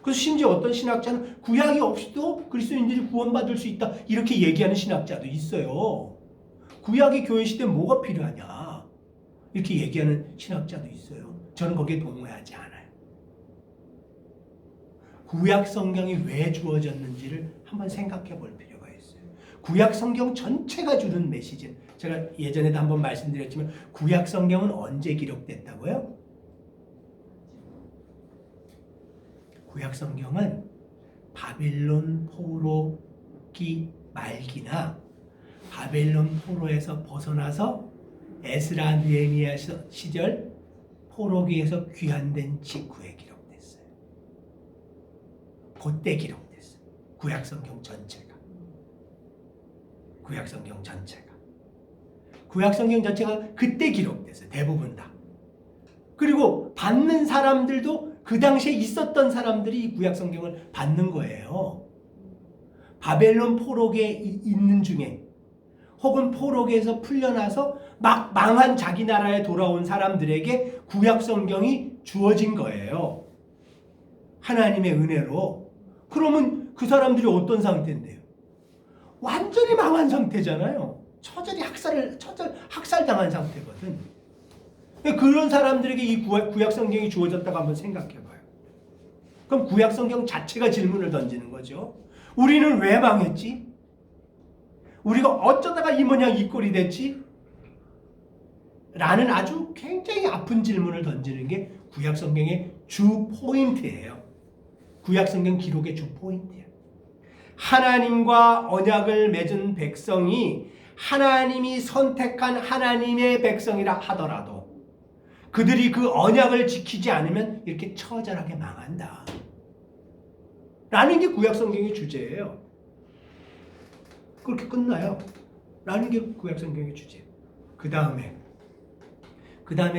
그래서 심지어 어떤 신학자는 구약이 없이도 그리스도인들이 구원받을 수 있다, 이렇게 얘기하는 신학자도 있어요. 구약의 교회 시대에 뭐가 필요하냐 이렇게 얘기하는 신학자도 있어요. 저는 거기에 동의하지 않아요. 구약 성경이 왜 주어졌는지를 한번 생각해 볼 필요가 있어요. 구약 성경 전체가 주는 메시지. 제가 예전에도 한번 말씀드렸지만 구약 성경은 언제 기록됐다고요? 구약 성경은 바빌론 포로기 말기나 바벨론 포로에서 벗어나서 에스라 느헤미야 시절 포로기에서 귀환된 직후에 기록됐어요. 그때 기록됐어요. 구약성경 전체가. 구약성경 전체가 그때 기록됐어요. 대부분 다. 그리고 받는 사람들도 그 당시에 있었던 사람들이 이 구약성경을 받는 거예요. 바벨론 포로기에 있는 중에 혹은 포로기에서 풀려나서 막 망한 자기 나라에 돌아온 사람들에게 구약성경이 주어진 거예요. 하나님의 은혜로. 그러면 그 사람들이 어떤 상태인데요? 완전히 망한 상태잖아요. 처절히 학살당한 상태거든. 그런 사람들에게 이 구약성경이 주어졌다고 한번 생각해봐요. 그럼 구약성경 자체가 질문을 던지는 거죠. 우리는 왜 망했지? 우리가 어쩌다가 이 모양 이 꼴이 됐지? 라는 아주 굉장히 아픈 질문을 던지는 게 구약성경의 주 포인트예요. 구약성경 기록의 주 포인트예요. 하나님과 언약을 맺은 백성이 하나님이 선택한 하나님의 백성이라 하더라도 그들이 그 언약을 지키지 않으면 이렇게 처절하게 망한다. 라는 게 구약성경의 주제예요. 그렇게 끝나요. 라는 게 구약성경의 주제예요. 그 다음에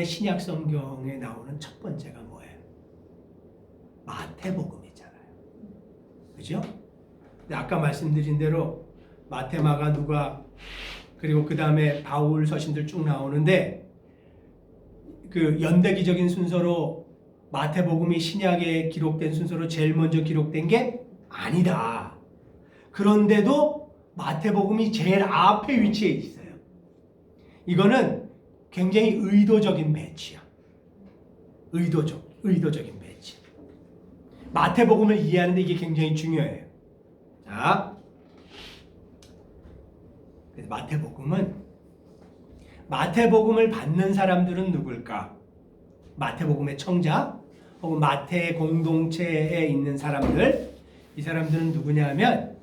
신약성경에 나오는 첫 번째가 뭐예요? 마태복음이잖아요. 그죠? 근데 아까 말씀드린 대로 마태, 마가, 누가 그리고 그 다음에 바울 서신들 쭉 나오는데 그 연대기적인 순서로 마태복음이 신약에 기록된 순서로 제일 먼저 기록된 게 아니다. 그런데도 마태복음이 제일 앞에 위치해 있어요. 이거는 굉장히 의도적인 배치야. 의도적인 배치. 마태복음을 이해하는데 이게 굉장히 중요해요. 자, 마태복음을 받는 사람들은 누굴까? 마태복음의 청자 혹은 마태 공동체에 있는 사람들. 이 사람들은 누구냐 하면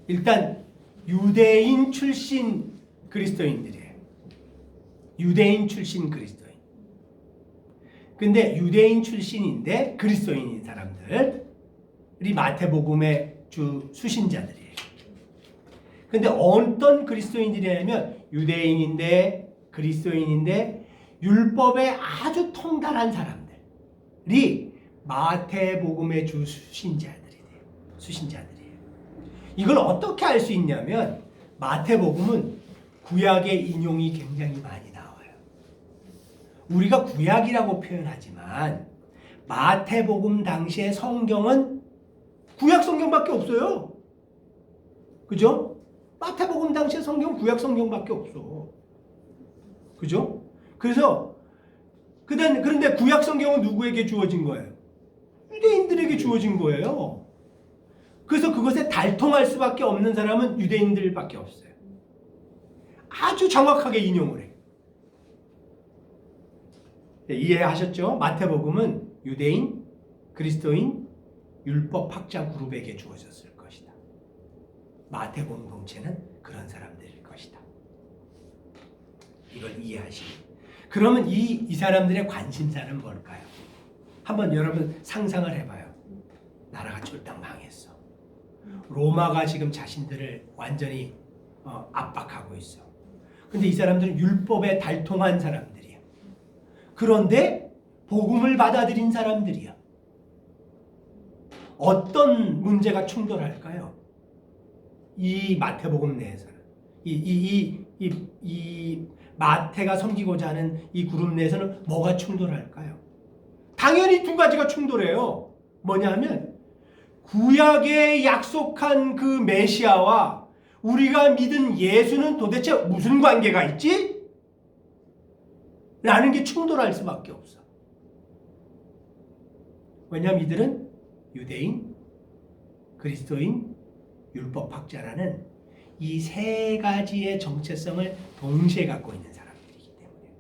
일단 유대인 출신 그리스도인들이에요. 유대인 출신 그리스도인. 근데 유대인 출신인데 그리스도인인 사람들이 마태복음의 주 수신자들이에요. 근데 어떤 그리스도인들이냐면 유대인인데 그리스도인인데 율법에 아주 통달한 사람들이 마태복음의 주 수신자들이에요. 이걸 어떻게 알 수 있냐면 마태복음은 구약의 인용이 굉장히 많이 나와요. 우리가 구약이라고 표현하지만 마태복음 당시의 성경은 구약 성경밖에 없어요. 그죠? 마태복음 당시의 성경은 구약 성경밖에 없어. 그죠? 그런데 구약 성경은 누구에게 주어진 거예요? 유대인들에게 주어진 거예요. 그래서 그것에 달통할 수밖에 없는 사람은 유대인들밖에 없어요. 아주 정확하게 인용을 해요. 네, 이해하셨죠? 마태복음은 유대인, 그리스도인, 율법학자 그룹에게 주어졌을 것이다. 마태 공동체는 그런 사람들일 것이다. 이걸 이해하시면. 그러면 이 사람들의 관심사는 뭘까요? 한번 여러분 상상을 해봐요. 나라가 쫄딱 망했어. 로마가 지금 자신들을 완전히 압박하고 있어. 근데 이 사람들은 율법에 달통한 사람들이야. 그런데 복음을 받아들인 사람들이야. 어떤 문제가 충돌할까요? 이 마태복음 내에서는 이 마태가 섬기고자 하는 이 그룹 내에서는 뭐가 충돌할까요? 당연히 두 가지가 충돌해요. 뭐냐 하면 구약에 약속한 그 메시아와 우리가 믿은 예수는 도대체 무슨 관계가 있지? 라는 게 충돌할 수밖에 없어. 왜냐하면 이들은 유대인, 그리스도인, 율법학자라는 이 세 가지의 정체성을 동시에 갖고 있는 사람들이기 때문에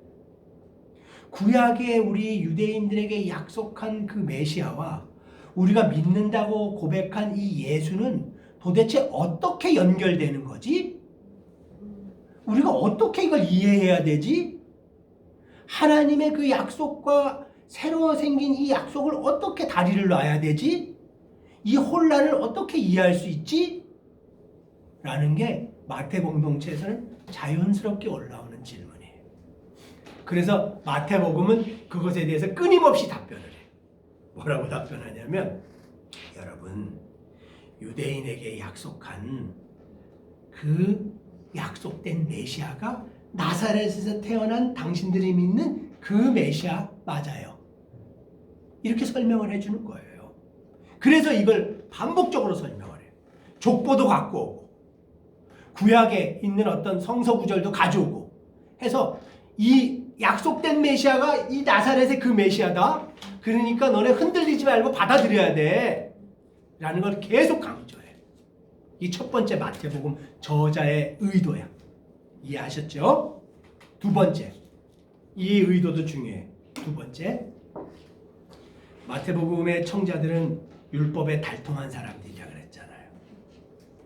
구약의 우리 유대인들에게 약속한 그 메시아와 우리가 믿는다고 고백한 이 예수는 도대체 어떻게 연결되는 거지? 우리가 어떻게 이걸 이해해야 되지? 하나님의 그 약속과 새로 생긴 이 약속을 어떻게 다리를 놔야 되지? 이 혼란을 어떻게 이해할 수 있지? 라는 게 마태 공동체에서는 자연스럽게 올라오는 질문이에요. 그래서 마태복음은 그것에 대해서 끊임없이 답변을 해요. 뭐라고 답변하냐면, 여러분, 유대인에게 약속한 그 약속된 메시아가 나사렛에서 태어난 당신들이 믿는 그 메시아 맞아요. 이렇게 설명을 해주는 거예요. 그래서 이걸 반복적으로 설명을 해요. 족보도 갖고 오고 구약에 있는 어떤 성서 구절도 가져오고 해서 이 약속된 메시아가 이 나사렛의 그 메시아다. 그러니까 너네 흔들리지 말고 받아들여야 돼. 라는 걸 계속 강조해. 이 첫 번째 마태복음 저자의 의도야. 이해하셨죠? 두 번째, 이 의도도 중요해. 두 번째, 마태복음의 청자들은 율법에 달통한 사람들이라 그랬잖아요.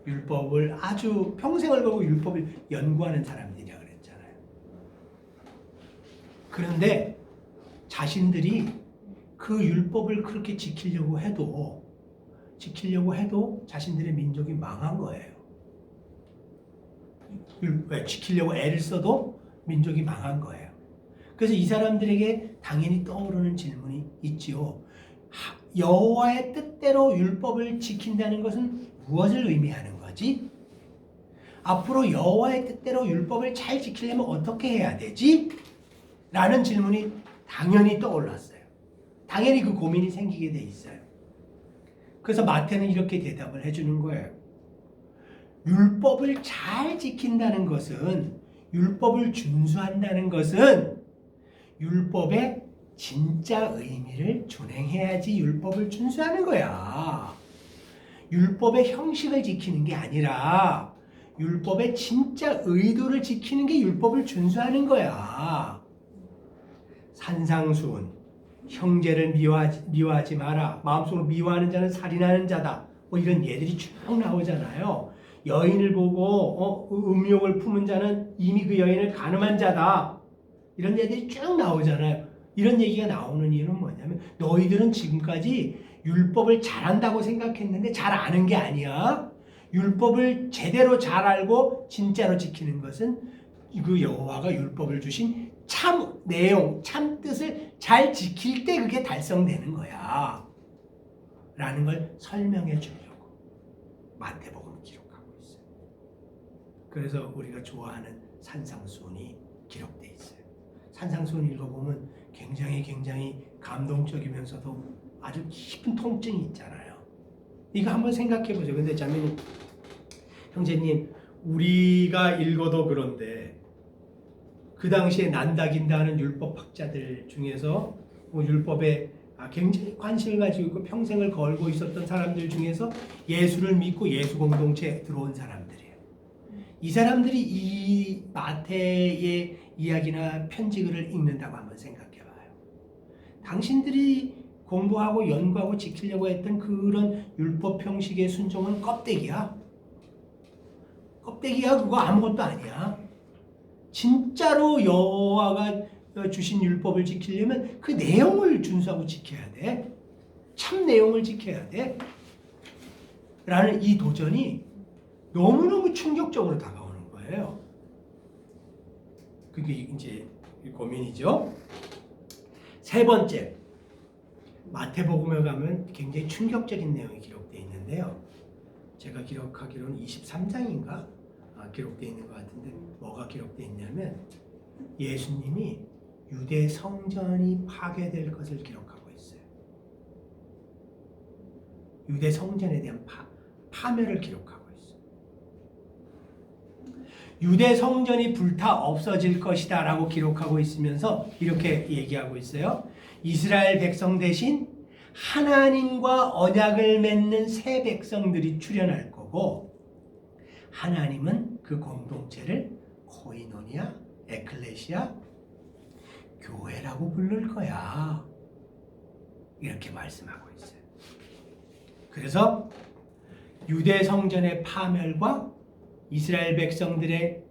율법을 아주 평생을 걸고 율법을 연구하는 사람들이라 그랬잖아요. 그런데 자신들이 그 율법을 그렇게 지키려고 해도 자신들의 민족이 망한 거예요. 왜 지키려고 애를 써도 민족이 망한 거예요. 그래서 이 사람들에게 당연히 떠오르는 질문이 있지요. 여호와의 뜻대로 율법을 지킨다는 것은 무엇을 의미하는 거지? 앞으로 여호와의 뜻대로 율법을 잘 지키려면 어떻게 해야 되지? 라는 질문이 당연히 떠올랐어요. 당연히 그 고민이 생기게 돼 있어요. 그래서 마태는 이렇게 대답을 해주는 거예요. 율법을 잘 지킨다는 것은, 율법을 준수한다는 것은 율법의 진짜 의미를 준행해야지 율법을 준수하는 거야. 율법의 형식을 지키는 게 아니라 율법의 진짜 의도를 지키는 게 율법을 준수하는 거야. 산상수훈, 형제를 미워하지 마라. 마음속으로 미워하는 자는 살인하는 자다. 뭐 이런 예들이 쭉 나오잖아요. 여인을 보고 음욕을 품은 자는 이미 그 여인을 간음한 자다. 이런 예들이 쭉 나오잖아요. 이런 얘기가 나오는 이유는 뭐냐면 너희들은 지금까지 율법을 잘한다고 생각했는데 잘 아는 게 아니야. 율법을 제대로 잘 알고 진짜로 지키는 것은 그 여호와가 율법을 주신 참 내용, 참 뜻을 잘 지킬 때 그게 달성되는 거야. 라는 걸 설명해 주려고 마태복음을 기록하고 있어요. 그래서 우리가 좋아하는 산상수훈이 기록되어 있어요. 산상수훈 읽어보면 굉장히 감동적이면서도 아주 깊은 통증이 있잖아요. 이거 한번 생각해 보세요. 근데 자매님, 형제님, 우리가 읽어도 그런데 그 당시에 난다긴다 하는 율법학자들 중에서 율법에 굉장히 관심을 가지고 있고 평생을 걸고 있었던 사람들 중에서 예수를 믿고 예수 공동체에 들어온 사람들이에요. 이 사람들이 이 마태의 이야기나 편지글을 읽는다고 한번 생각해봐요. 당신들이 공부하고 연구하고 지키려고 했던 그런 율법 형식의 순종은 껍데기야. 껍데기야. 그거 아무것도 아니야. 진짜로 여호와가 주신 율법을 지키려면 그 내용을 준수하고 지켜야 돼. 참 내용을 지켜야 돼. 라는 이 도전이 너무너무 충격적으로 다가오는 거예요. 그게 이제 고민이죠. 세 번째, 마태복음에 가면 굉장히 충격적인 내용이 기록되어 있는데요. 제가 기록하기로는 23장인가 기록되어 있는 것 같은데 뭐가 기록되어 있냐면 예수님이 유대 성전이 파괴될 것을 기록하고 있어요. 유대 성전에 대한 파멸을 기록하고 있어요. 유대 성전이 불타 없어질 것이다 라고 기록하고 있으면서 이렇게 얘기하고 있어요. 이스라엘 백성 대신 하나님과 언약을 맺는 새 백성들이 출현할 거고, 하나님은 그 공동체를 코이노니아, 에클레시아, 교회라고 부를 거야. 이렇게 말씀하고 있어요. 그래서 유대 성전의 파멸과 이스라엘 백성들의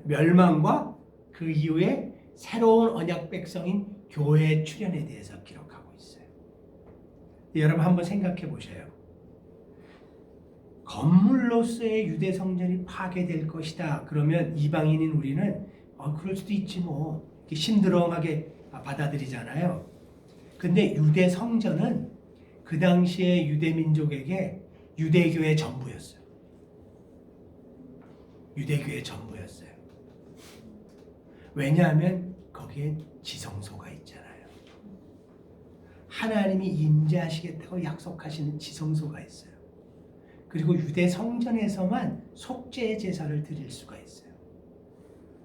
멸망과 그 이후에 새로운 언약 백성인 교회의 출현에 대해서 기록하고 있어요. 여러분 한번 생각해 보세요. 건물로서의 유대 성전이 파괴될 것이다. 그러면 이방인인 우리는 그럴 수도 있지 뭐 이렇게 심드렁하게 받아들이잖아요. 근데 유대 성전은 그 당시에 유대 민족에게 유대교의 전부였어요. 유대교의 전부였어요. 왜냐하면 거기에 지성소가 있잖아요. 하나님이 임재하시겠다고 약속하시는 지성소가 있어요. 그리고 유대 성전에서만 속죄의 제사를 드릴 수가 있어요.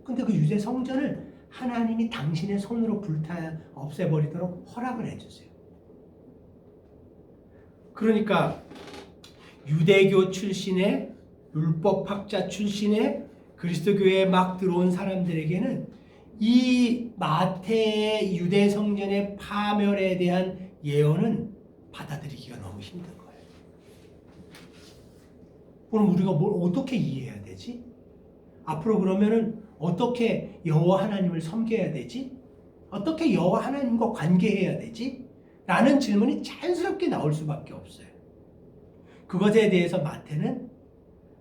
근데 그 유대 성전을 하나님이 당신의 손으로 불타 없애버리도록 허락을 해주세요. 그러니까 유대교 출신의 율법학자 출신의 그리스도교회에 막 들어온 사람들에게는 이 마태의 유대 성전의 파멸에 대한 예언은 받아들이기가 너무 힘든 거예요. 그럼 우리가 뭘 어떻게 이해해야 되지? 앞으로 그러면은 어떻게 여호와 하나님을 섬겨야 되지? 어떻게 여호와 하나님과 관계해야 되지? 라는 질문이 자연스럽게 나올 수밖에 없어요. 그것에 대해서 마태는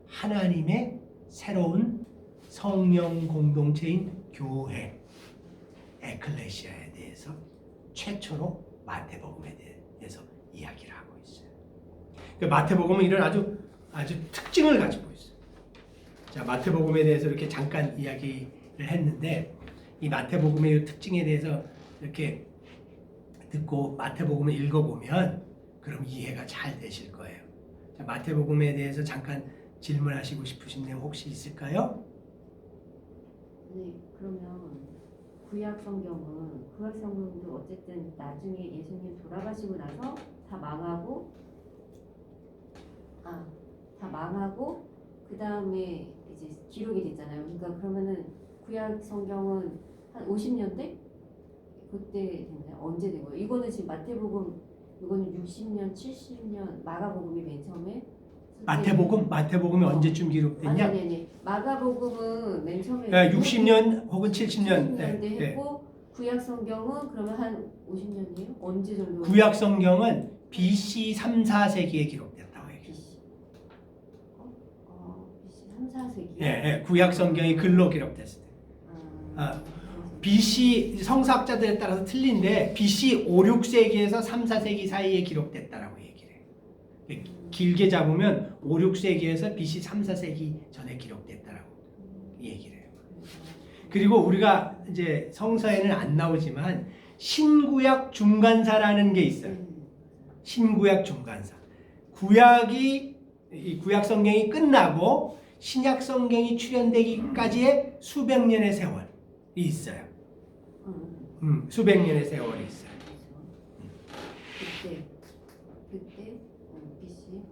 하나님의 새로운 성령 공동체인 교회, 에클레시아에 대해서 최초로 마태복음에 대해서 이야기를 하고 있어요. 마태복음은 이런 아주 특징을 가지고 있어요. 자, 마태복음에 대해서 이렇게 잠깐 이야기를 했는데, 이 마태복음의 특징에 대해서 이렇게 듣고 마태복음을 읽어보면 그럼 이해가 잘 되실 거예요. 자, 마태복음에 대해서 잠깐 질문하시고 싶으신 내용 혹시 있을까요? 네, 그러면 구약 성경도 어쨌든 나중에 예수님 돌아가시고 나서 다 망하고 그 다음에 이제 기록이 됐잖아요. 그러니까 그러면은 구약 성경은 한 50년대 그때 됐나요? 언제 된 거예요? 이거는 지금 마태복음 이거는 60년, 70년 마가복음이 맨 처음에 마태복음이 언제쯤 기록됐냐? 아니. 마가복음은 맨 처음에 60년 혹은 70년 70년대 했고 구약 성경은 그러면 한 50년이에요? 언제 정도? 구약 성경은 BC 3, 4세기에 기록됐다고 얘기해요. BC. BC 3, 4세기. 예, 구약 성경이 글로 기록됐을 때. BC 성사학자들에 따라서 틀린데 BC 5, 6세기에서 3, 4세기 사이에 기록됐다라고 얘기를 해요. 길게 잡으면 5, 6세기에서 BC 3, 4세기 전에 기록됐다라고 얘기를 해요. 그리고 우리가 이제 성서에는 안 나오지만 신구약 중간사라는 게 있어요. 신구약 중간사. 이 구약 성경이 끝나고 신약 성경이 출현되기까지의 수백 년의 세월이 있어요. 수백 년의 세월이 있어요. 그때 BC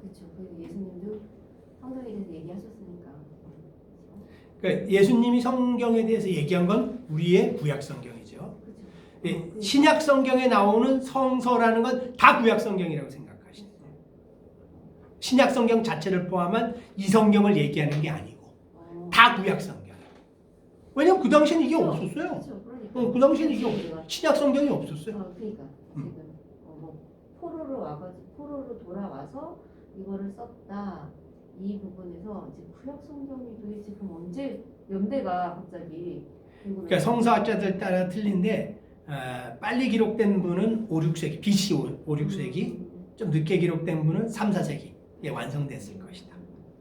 그렇죠. 그리고 예수님도 성경에 대해서 얘기하셨으니까. 그러니까 예수님이 성경에 대해서 얘기한 건 우리의 구약 성경이죠. 그렇죠. 신약 성경에 나오는 성서라는 건 다 구약 성경이라고 생각하시는 거예요. 신약 성경 자체를 포함한 이 성경을 얘기하는 게 아니고 다 구약 성경. 왜냐면 그 당시에는 이게 없었어요. 그러니까. 그 당시에는 이게 없었어요. 신약 성경이 없었어요. 그러니까 지금 포로로 돌아와서 이거를 썼다. 이 부분에서 이제 구약 성경이 도대체 그럼 언제 연대가 갑자기 그러니까 성서학자들 따라 틀린데 빨리 기록된 분은 5, 6세기 BC 5, 6세기 좀 늦게 기록된 분은 3, 4세기에 완성됐을 것이다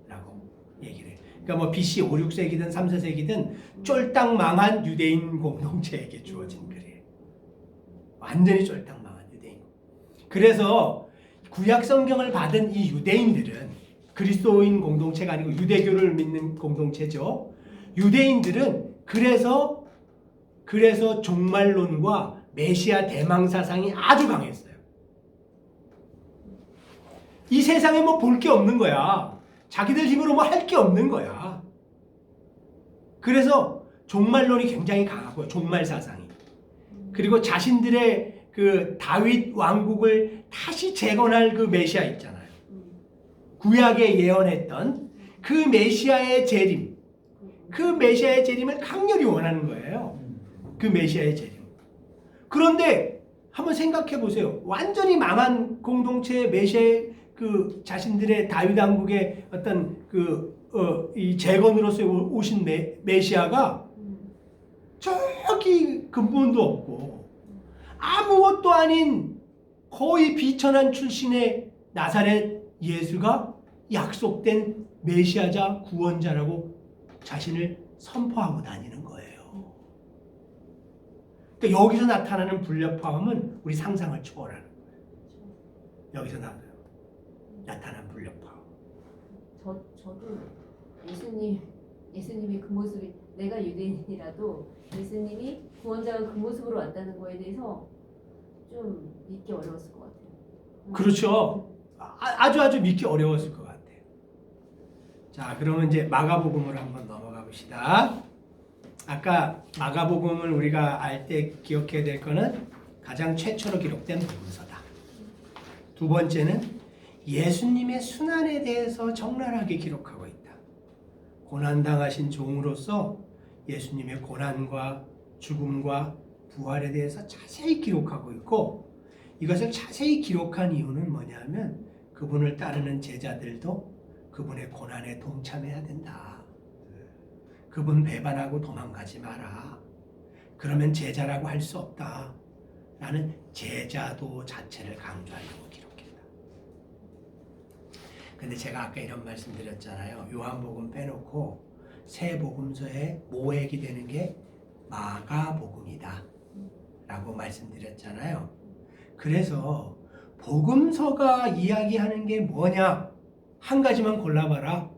라고 얘기를 해요. 그러니까 뭐 BC 5, 6세기든 3, 4세기든 쫄딱 망한 유대인 공동체에게 주어진 글이에요. 완전히 쫄딱 망한 유대인. 그래서 구약 성경을 받은 이 유대인들은 그리스도인 공동체가 아니고 유대교를 믿는 공동체죠. 유대인들은 그래서 종말론과 메시아 대망 사상이 아주 강했어요. 이 세상에 뭐 볼 게 없는 거야. 자기들 힘으로 뭐 할 게 없는 거야. 그래서 종말론이 굉장히 강하고요. 종말 사상이. 그리고 자신들의 그 다윗 왕국을 다시 재건할 그 메시아 있잖아요. 구약에 예언했던 그 메시아의 재림. 그 메시아의 재림을 강렬히 원하는 거예요. 그 메시아의 재림. 그런데 한번 생각해 보세요. 완전히 망한 공동체의 메시아의 그 자신들의 다윗 왕국의 어떤 이 재건으로서 오신 메시아가 저기 근본도 없고 아무것도 아닌 거의 비천한 출신의 나사렛 예수가 약속된 메시아자 구원자라고 자신을 선포하고 다니는 거예요. 그러니까 여기서 나타나는 불협화음은 우리 상상을 초월하는 거예요. 여기서 나타난 불협화음. 저도 예수님이 그 모습이, 내가 유대인이라도 예수님이 구원자가 그 모습으로 왔다는 거에 대해서 좀 믿기 어려웠을 것 같아요. 그렇죠. 아주 믿기 어려웠을 것 같아요. 자, 그러면 이제 마가복음으로 한번 넘어가 봅시다. 아까 마가복음을 우리가 알 때 기억해야 될 거는 가장 최초로 기록된 복음서다. 두 번째는 예수님의 순환에 대해서 적나라하게 기록하고 있다. 고난당하신 종으로서 예수님의 고난과 죽음과 부활에 대해서 자세히 기록하고 있고, 이것을 자세히 기록한 이유는 뭐냐면 그분을 따르는 제자들도 그분의 고난에 동참해야 된다. 그분 배반하고 도망가지 마라. 그러면 제자라고 할 수 없다. 라는 제자도 자체를 강조하려고 기록했다. 근데 제가 아까 이런 말씀 드렸잖아요. 요한복음 빼놓고 세 복음서에 모액이 되는 게 마가복음이다 라고 말씀드렸잖아요. 그래서 복음서가 이야기하는 게 뭐냐, 한 가지만 골라봐라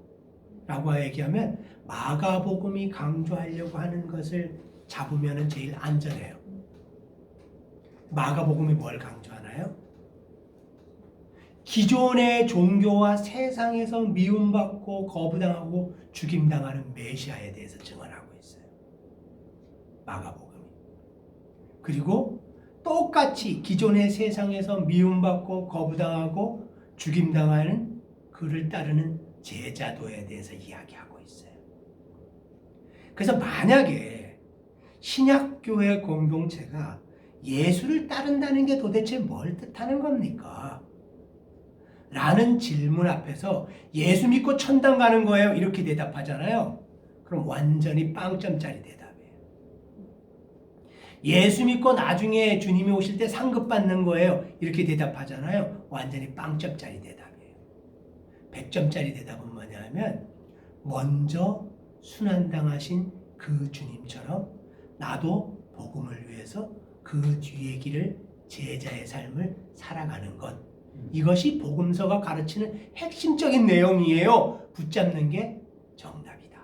라고 얘기하면 마가복음이 강조하려고 하는 것을 잡으면 제일 안전해요. 마가복음이 뭘 강조하나요? 기존의 종교와 세상에서 미움받고 거부당하고 죽임당하는 메시아에 대해서 증언하고 있어요. 마가복음이. 그리고 똑같이 기존의 세상에서 미움받고 거부당하고 죽임당하는 그를 따르는 제자도에 대해서 이야기하고 있어요. 그래서 만약에 신약교회 공동체가 예수를 따른다는 게 도대체 뭘 뜻하는 겁니까? 라는 질문 앞에서 예수 믿고 천당 가는 거예요, 이렇게 대답하잖아요. 그럼 완전히 빵점짜리 대답이에요. 예수 믿고 나중에 주님이 오실 때 상급 받는 거예요, 이렇게 대답하잖아요. 완전히 빵점짜리 대답이에요. 100점짜리 대답은 뭐냐면 먼저 순환당하신 그 주님처럼 나도 복음을 위해서 그 뒤의 길을, 제자의 삶을 살아가는 것, 이것이 복음서가 가르치는 핵심적인 내용이에요. 붙잡는 게 정답이다.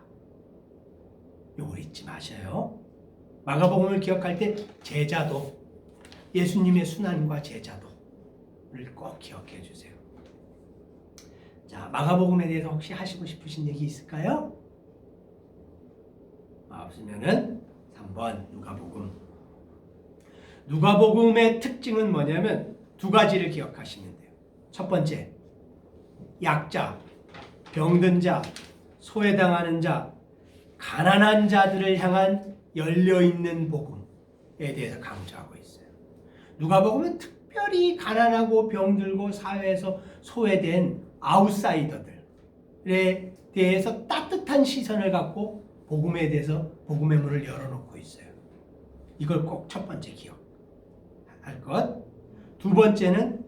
이걸 잊지 마셔요. 마가복음을 기억할 때 제자도, 예수님의 순환과 제자도를 꼭 기억해 주세요. 자, 마가복음에 대해서 혹시 하시고 싶으신 얘기 있을까요? 없으면은 3번 누가복음. 누가복음의 특징은 뭐냐면 두 가지를 기억하시면 돼요. 첫 번째, 약자, 병든 자, 소외당하는 자, 가난한 자들을 향한 열려있는 복음에 대해서 강조하고 있어요. 누가복음은 특별히 가난하고 병들고 사회에서 소외된 아웃사이더들에 대해서 따뜻한 시선을 갖고 복음에 대해서 복음의 문을 열어놓고 있어요. 이걸 꼭 첫 번째 기억할 것. 두 번째는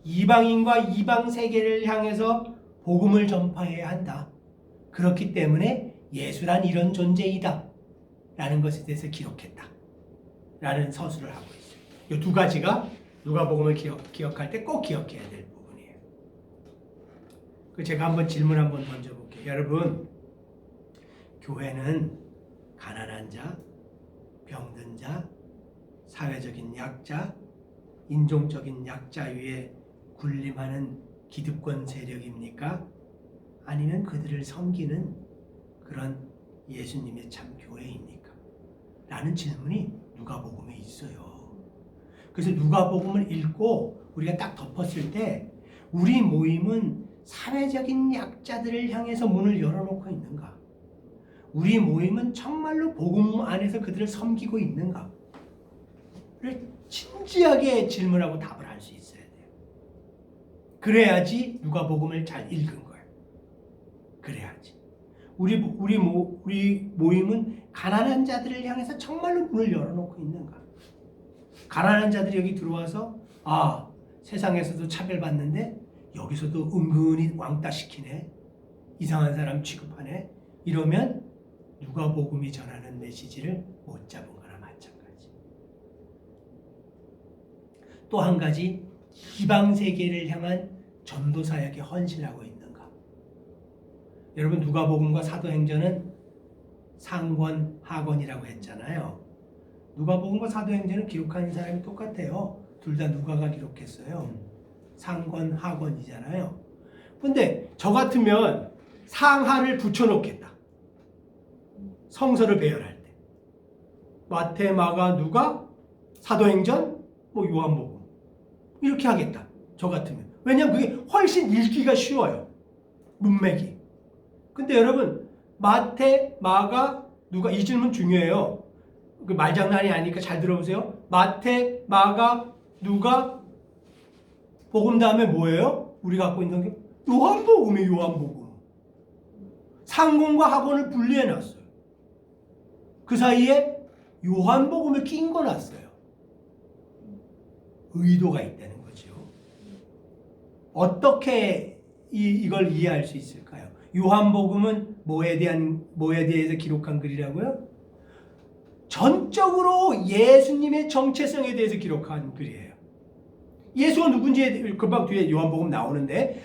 이방인과 이방 세계를 향해서 복음을 전파해야 한다. 그렇기 때문에 예수란 이런 존재이다 라는 것에 대해서 기록했다 라는 서술을 하고 있어요. 이 두 가지가 누가복음을 기억할 때 꼭 기억해야 될 부분이에요. 제가 한번 질문 한번 던져볼게요. 여러분, 교회는 가난한 자, 병든 자, 사회적인 약자, 인종적인 약자 위에 군림하는 기득권 세력입니까? 아니면 그들을 섬기는 그런 예수님의 참 교회입니까? 라는 질문이 누가복음에 있어요. 그래서 누가복음을 읽고 우리가 딱 덮었을 때 우리 모임은 사회적인 약자들을 향해서 문을 열어놓고 있는가? 우리 모임은 정말로 복음 안에서 그들을 섬기고 있는가? 를 진지하게 질문하고 답을 할 수 있어야 돼요. 그래야지 누가복음을 잘 읽은 거예요. 그래야지. 우리 모임은 가난한 자들을 향해서 정말로 문을 열어놓고 있는가? 가난한 자들이 여기 들어와서 세상에서도 차별받는데 여기서도 은근히 왕따 시키네, 이상한 사람 취급하네, 이러면 누가복음이 전하는 메시지를 못 잡은 거나 마찬가지. 또 한 가지, 이방 세계를 향한 전도 사역에 헌신하고 있는가? 여러분, 누가복음과 사도행전은 상권 하권이라고 했잖아요. 누가복음과 사도행전은 기록하는 사람이 똑같아요. 둘 다 누가가 기록했어요. 상권 하권이잖아요. 근데 저 같으면 상하를 붙여놓겠다. 성서를 배열할 때 마태, 마가, 누가, 사도행전, 요한복음 이렇게 하겠다. 저 같으면. 왜냐하면 그게 훨씬 읽기가 쉬워요. 문맥이. 근데 여러분, 마태, 마가, 누가, 이 질문 중요해요. 그 말장난이 아니니까 잘 들어보세요. 마태, 마가, 누가, 복음 다음에 뭐예요? 우리가 갖고 있는 게 요한복음이에요. 요한복음. 상권과 하권을 분리해놨어요. 그 사이에 요한복음을 끼워놨어요. 의도가 있다는 거죠. 어떻게 이걸 이해할 수 있을까요? 요한복음은 뭐에 대해서 기록한 글이라고요? 전적으로 예수님의 정체성에 대해서 기록한 글이에요. 예수가 누군지에 금방 뒤에 요한복음 나오는데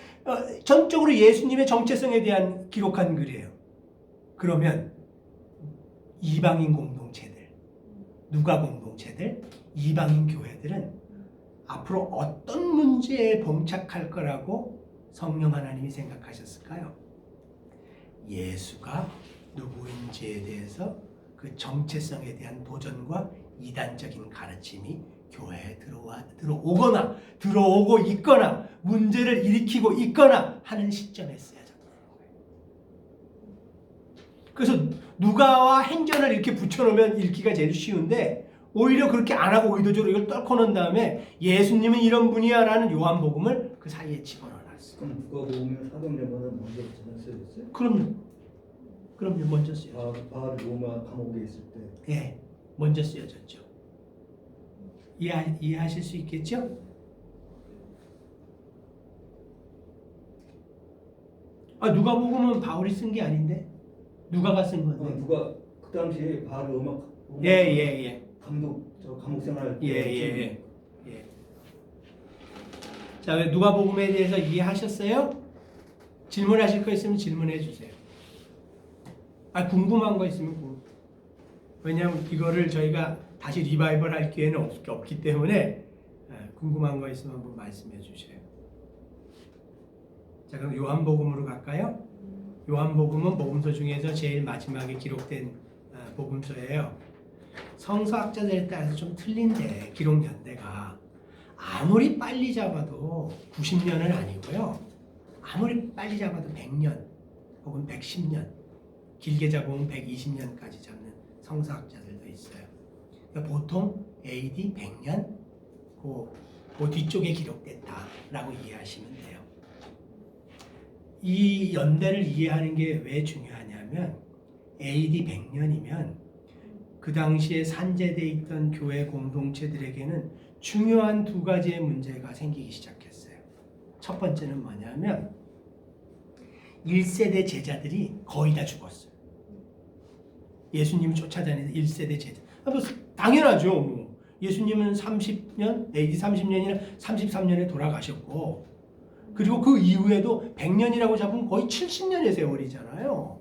전적으로 예수님의 정체성에 대한 기록한 글이에요. 그러면 이방인 공동체들, 누가 공동체들, 이방인 교회들은 앞으로 어떤 문제에 봉착할 거라고 성령 하나님이 생각하셨을까요? 예수가 누구인지에 대해서 그 정체성에 대한 도전과 이단적인 가르침이 교회에 들어오고 있거나 문제를 일으키고 있거나 하는 시점에 쓰여졌다는 거예요. 그래서 누가와 행전을 이렇게 붙여놓으면 읽기가 제일 쉬운데 오히려 그렇게 안 하고 의도적으로 이걸 떨궈놓은 다음에 예수님은 이런 분이야 라는 요한복음을 그 사이에 집어넣어놨어요. 그럼 누가복음은 사도행전보다 먼저 쓰여졌어요? 그럼요. 먼저 쓰여졌죠. 바울 로마 감옥에 있을 때. 예, 먼저 쓰여졌죠. 이해하실 수 있겠죠? 누가복음은 바울이 쓴 게 아닌데 누가가 쓴 건데. 누가 그 당시에 바울 로마 감옥 생활할 때. 예. 자, 누가복음에 대해서 이해하셨어요? 질문하실 거 있으면 질문해 주세요. 궁금한 거 있으면 왜냐하면 이거를 저희가 다시 리바이벌 할 기회는 없기 때문에 궁금한 거 있으면 한번 말씀해 주세요. 자, 그럼 요한복음으로 갈까요? 요한복음은 복음서 중에서 제일 마지막에 기록된 복음서예요. 성서학자들에 따라서 좀 틀린데 기록 연대가 아무리 빨리 잡아도 90년은 아니고요. 아무리 빨리 잡아도 100년 혹은 110년, 길게 잡으면 120년까지 잡는 성서학자들도 있어요. 그러니까 보통 AD 100년 그 뒤쪽에 기록됐다라고 이해하시면 돼요. 이 연대를 이해하는 게 왜 중요하냐면 AD 100년이면 그 당시에 산재되어 있던 교회 공동체들에게는 중요한 두 가지의 문제가 생기기 시작했어요. 첫 번째는 뭐냐면 1세대 제자들이 거의 다 죽었어요. 예수님을 쫓아다니는 1세대 제자. 당연하죠. 예수님은 30년, AD 30년이나 33년에 돌아가셨고 그리고 그 이후에도 100년이라고 잡으면 거의 70년의 세월이잖아요.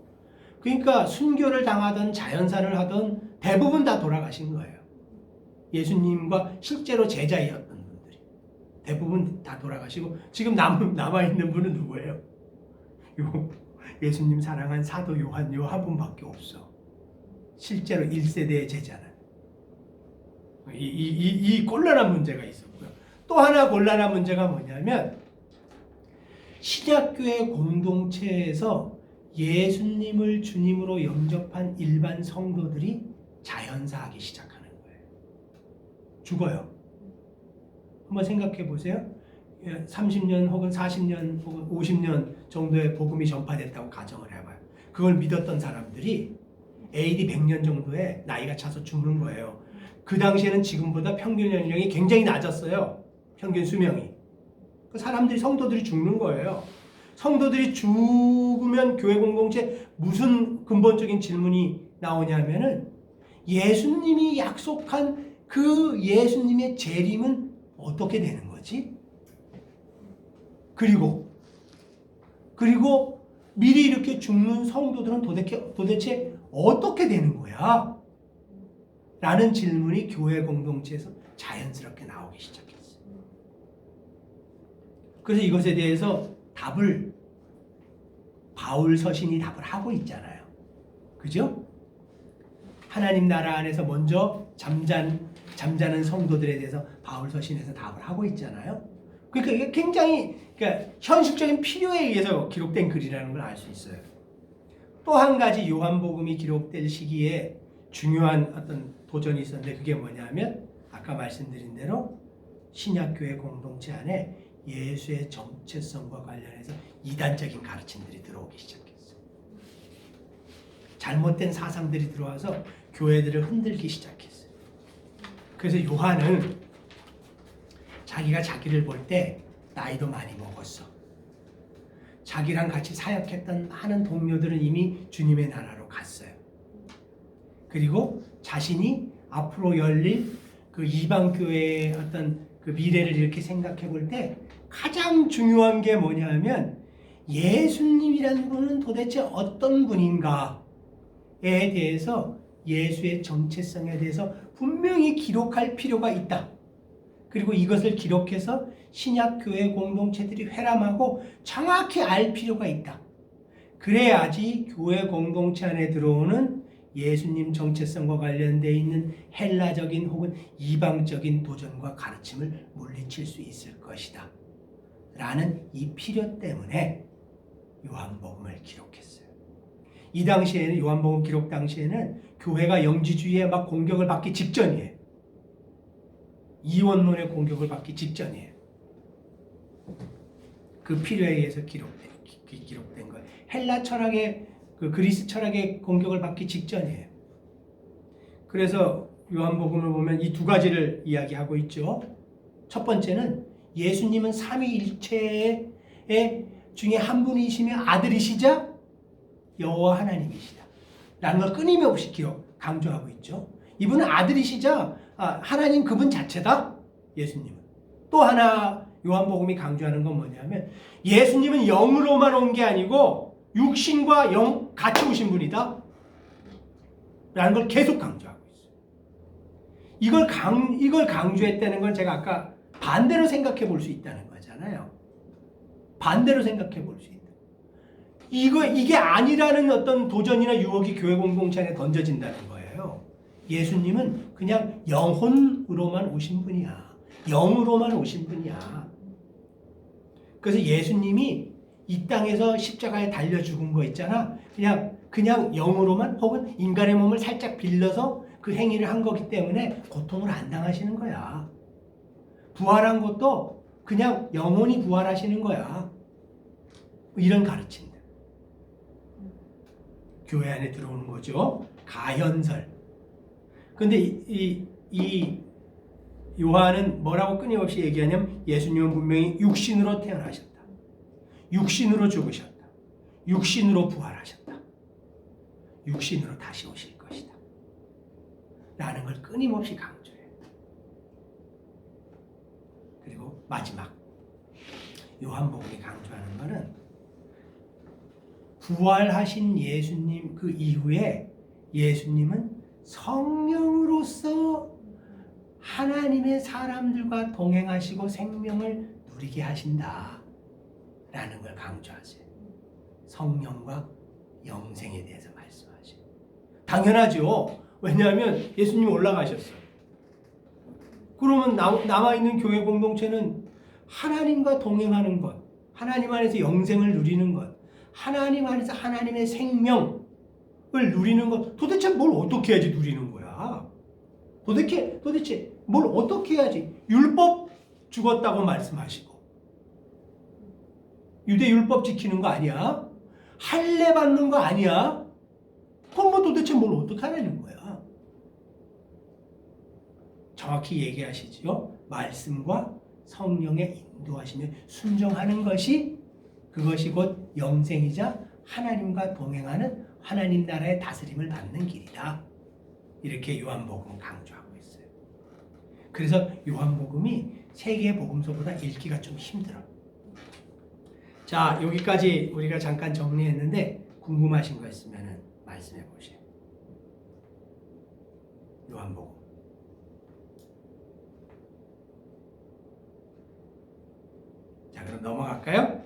그러니까 순교를 당하던 자연사를 하던 대부분 다 돌아가신 거예요. 예수님과 실제로 제자이었던 분들이 대부분 다 돌아가시고 지금 남아있는 분은 누구예요? 예수님 사랑한 사도 요한 요 한 분밖에 없어. 실제로 1세대의 제자는. 이 곤란한 문제가 있었고요. 또 하나 곤란한 문제가 뭐냐면 신약교회 공동체에서 예수님을 주님으로 영접한 일반 성도들이 자연사하기 시작하는 거예요. 죽어요. 한번 생각해 보세요. 30년 혹은 40년 혹은 50년 정도의 복음이 전파됐다고 가정을 해봐요. 그걸 믿었던 사람들이 AD 100년 정도에 나이가 차서 죽는 거예요. 그 당시에는 지금보다 평균 연령이 굉장히 낮았어요. 평균 수명이. 그 사람들이 성도들이 죽는 거예요. 성도들이 죽으면 교회 공동체 무슨 근본적인 질문이 나오냐면은 예수님이 약속한 그 예수님의 재림은 어떻게 되는 거지? 그리고 미리 이렇게 죽는 성도들은 도대체 어떻게 되는 거야? 라는 질문이 교회 공동체에서 자연스럽게 나오기 시작했어요. 그래서 이것에 대해서 답을 바울 서신이 답을 하고 있잖아요. 그죠? 하나님 나라 안에서 먼저 잠자는 성도들에 대해서 바울 서신에서 답을 하고 있잖아요. 그러니까 이게 굉장히 현실적인 필요에 의해서 기록된 글이라는 걸 알 수 있어요. 또 한 가지 요한복음이 기록될 시기에 중요한 어떤 도전이 있었는데 그게 뭐냐면 아까 말씀드린 대로 신약교회 공동체 안에 예수의 정체성과 관련해서 이단적인 가르침들이 들어오기 시작했어요. 잘못된 사상들이 들어와서 교회들을 흔들기 시작했어요. 그래서 요한은 자기가 자기를 볼 때 나이도 많이 먹었어. 자기랑 같이 사역했던 많은 동료들은 이미 주님의 나라로 갔어요. 그리고 자신이 앞으로 열릴 그 이방 교회의 어떤 그 미래를 이렇게 생각해 볼 때 가장 중요한 게 뭐냐면 예수님이라는 분은 도대체 어떤 분인가에 대해서 예수의 정체성에 대해서 분명히 기록할 필요가 있다. 그리고 이것을 기록해서 신약교회 공동체들이 회람하고 정확히 알 필요가 있다. 그래야지 교회 공동체 안에 들어오는 예수님 정체성과 관련되어 있는 헬라적인 혹은 이방적인 도전과 가르침을 물리칠 수 있을 것이다. 라는 이 필요 때문에 요한복음을 기록했어요. 이 당시에는 요한복음 기록 당시에는 교회가 영지주의에 막 공격을 받기 직전이에요. 이원론의 공격을 받기 직전이에요. 그 필요에 의해서 기록된 거예요. 헬라 철학의 그 그리스 철학의 공격을 받기 직전이에요. 그래서 요한복음을 보면 이 두 가지를 이야기하고 있죠. 첫 번째는 예수님은 삼위일체 중에 한 분이시며 아들이시자 여호와 하나님이시다. 라는 걸 끊임없이 강조하고 있죠. 이분은 아들이시자 하나님 그분 자체다. 예수님은. 또 하나 요한복음이 강조하는 건 뭐냐면 예수님은 영으로만 온 게 아니고 육신과 영 같이 오신 분이다. 라는 걸 계속 강조하고 있어요. 이걸 강조했다는 건 제가 아까 반대로 생각해 볼 수 있다는 거잖아요. 반대로 생각해 볼 수 있다. 이게 아니라는 어떤 도전이나 유혹이 교회 공동체 안에 던져진다는 거예요. 예수님은 그냥 영혼으로만 오신 분이야. 영으로만 오신 분이야. 그래서 예수님이 이 땅에서 십자가에 달려 죽은 거 있잖아. 그냥 영으로만 혹은 인간의 몸을 살짝 빌려서 그 행위를 한 거기 때문에 고통을 안 당하시는 거야. 부활한 것도 그냥 영혼이 부활하시는 거야. 이런 가르침들. 교회 안에 들어오는 거죠. 가현설. 근데 이 요한은 뭐라고 끊임없이 얘기하냐면 예수님은 분명히 육신으로 태어나셨다. 육신으로 죽으셨다. 육신으로 부활하셨다. 육신으로 다시 오실 것이다. 라는 걸 끊임없이 강조해요. 그리고 마지막 요한복음이 강조하는 것은 부활하신 예수님 그 이후에 예수님은 성령으로서 하나님의 사람들과 동행하시고 생명을 누리게 하신다 라는 걸 강조하세요. 성령과 영생에 대해서 말씀하세요. 당연하죠. 왜냐하면 예수님이 올라가셨어요. 그러면 남아있는 교회 공동체는 하나님과 동행하는 것, 하나님 안에서 영생을 누리는 것, 하나님 안에서 하나님의 생명을 누리는 것, 도대체 뭘 어떻게 해야지 누리는 거야? 도대체 뭘 어떻게 해야지? 율법 죽었다고 말씀하시고 유대 율법 지키는 거 아니야? 할례 받는 거 아니야? 그럼 뭐 도대체 뭘 어떻게 하라는 거야? 정확히 얘기하시죠. 말씀과 성령의 인도하심에 순종하는 것이 그것이 곧 영생이자 하나님과 동행하는 하나님 나라의 다스림을 받는 길이다. 이렇게 요한복음은 강조하고 있어요. 그래서 요한복음이 세 개의 복음서보다 읽기가 좀 힘들어. 자, 여기까지 우리가 잠깐 정리했는데 궁금하신 거 있으면 말씀해 보세요. 요한복음. 자, 그럼 넘어갈까요?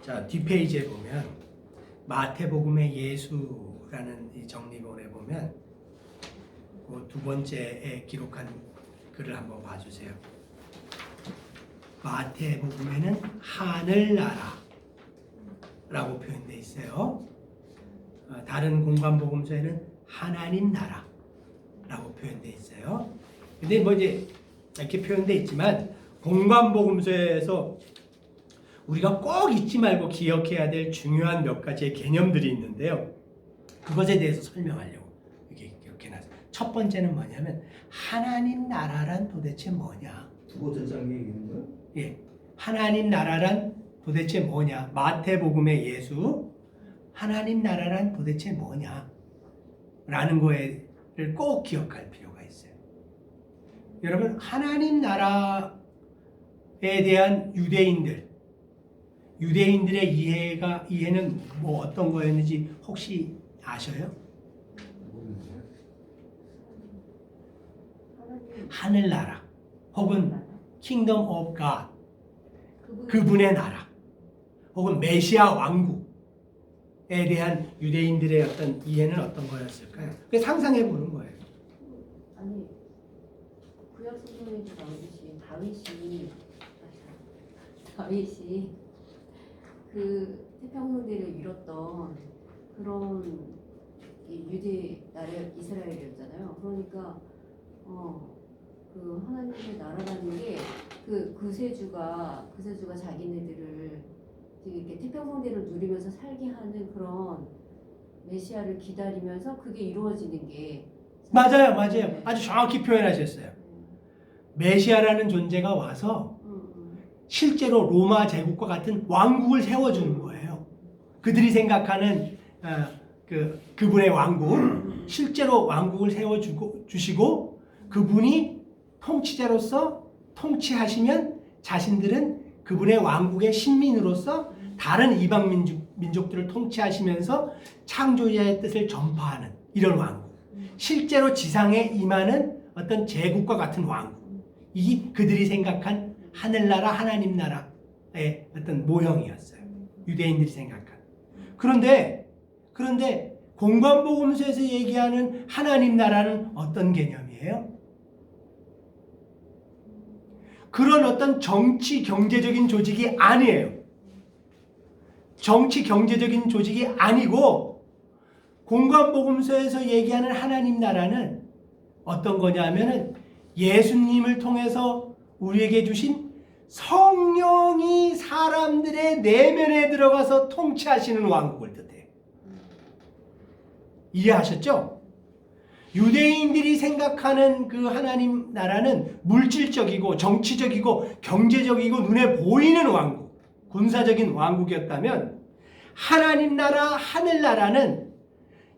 자, 뒷페이지에 보면 마태복음의 예수라는 이 정리본에 보면 그 두 번째에 기록한 글을 한번 봐주세요. 마태복음에는 하늘나라라고 표현되어 있어요. 다른 공관복음서에는 하나님 나라라고 표현되어 있어요. 근데 뭐 이제 이렇게 표현되어 있지만 공관복음서에서 우리가 꼭 잊지 말고 기억해야 될 중요한 몇 가지의 개념들이 있는데요. 그것에 대해서 설명하려고 이렇게 놨어요. 첫 번째는 뭐냐면 하나님 나라란 도대체 뭐냐? 두 번째 장에 있는 거요? 예, 하나님 나라란 도대체 뭐냐? 마태복음의 예수 하나님 나라란 도대체 뭐냐? 라는 거를 꼭 기억할 필요가 있어요. 여러분, 하나님 나라에 대한 유대인들의 이해는 뭐 어떤 거였는지 혹시 아셔요? 하늘나라 혹은 Kingdom of God, 그분의 나라 혹은 메시아 왕국에 대한 유대인들의 어떤 이해는 어떤 거였을까요? 그래서 상상해 보는 거예요. 아니 구약 성경에도 나오듯이 다윗이 그 태평성대를 이뤘던 그런 유대 나라 이스라엘이었잖아요. 그러니까 그 하나님의 나라라는 게 그 구세주가 자기네들을 되게 이렇게 태평성대를 누리면서 살게 하는 그런 메시아를 기다리면서 그게 이루어지는 게 맞아요. 아주 정확히 표현하셨어요. 메시아라는 존재가 와서 실제로 로마 제국과 같은 왕국을 세워주는 거예요. 그들이 생각하는 그분의 왕국, 실제로 왕국을 세워주시고 그분이 통치자로서 통치하시면 자신들은 그분의 왕국의 신민으로서 다른 이방 민족들을 통치하시면서 창조자의 뜻을 전파하는 이런 왕국. 실제로 지상에 임하는 어떤 제국과 같은 왕국. 이 그들이 생각한 하늘나라, 하나님 나라의 어떤 모형이었어요. 유대인들이 생각한. 그런데 공관복음서에서 얘기하는 하나님 나라는 어떤 개념이에요? 그런 어떤 정치 경제적인 조직이 아니에요. 정치 경제적인 조직이 아니고 공관복음서에서 얘기하는 하나님 나라는 어떤 거냐면은 예수님을 통해서 우리에게 주신 성령이 사람들의 내면에 들어가서 통치하시는 왕국을 뜻해요. 이해하셨죠? 유대인들이 생각하는 그 하나님 나라는 물질적이고 정치적이고 경제적이고 눈에 보이는 왕국, 군사적인 왕국이었다면 하나님 나라, 하늘나라는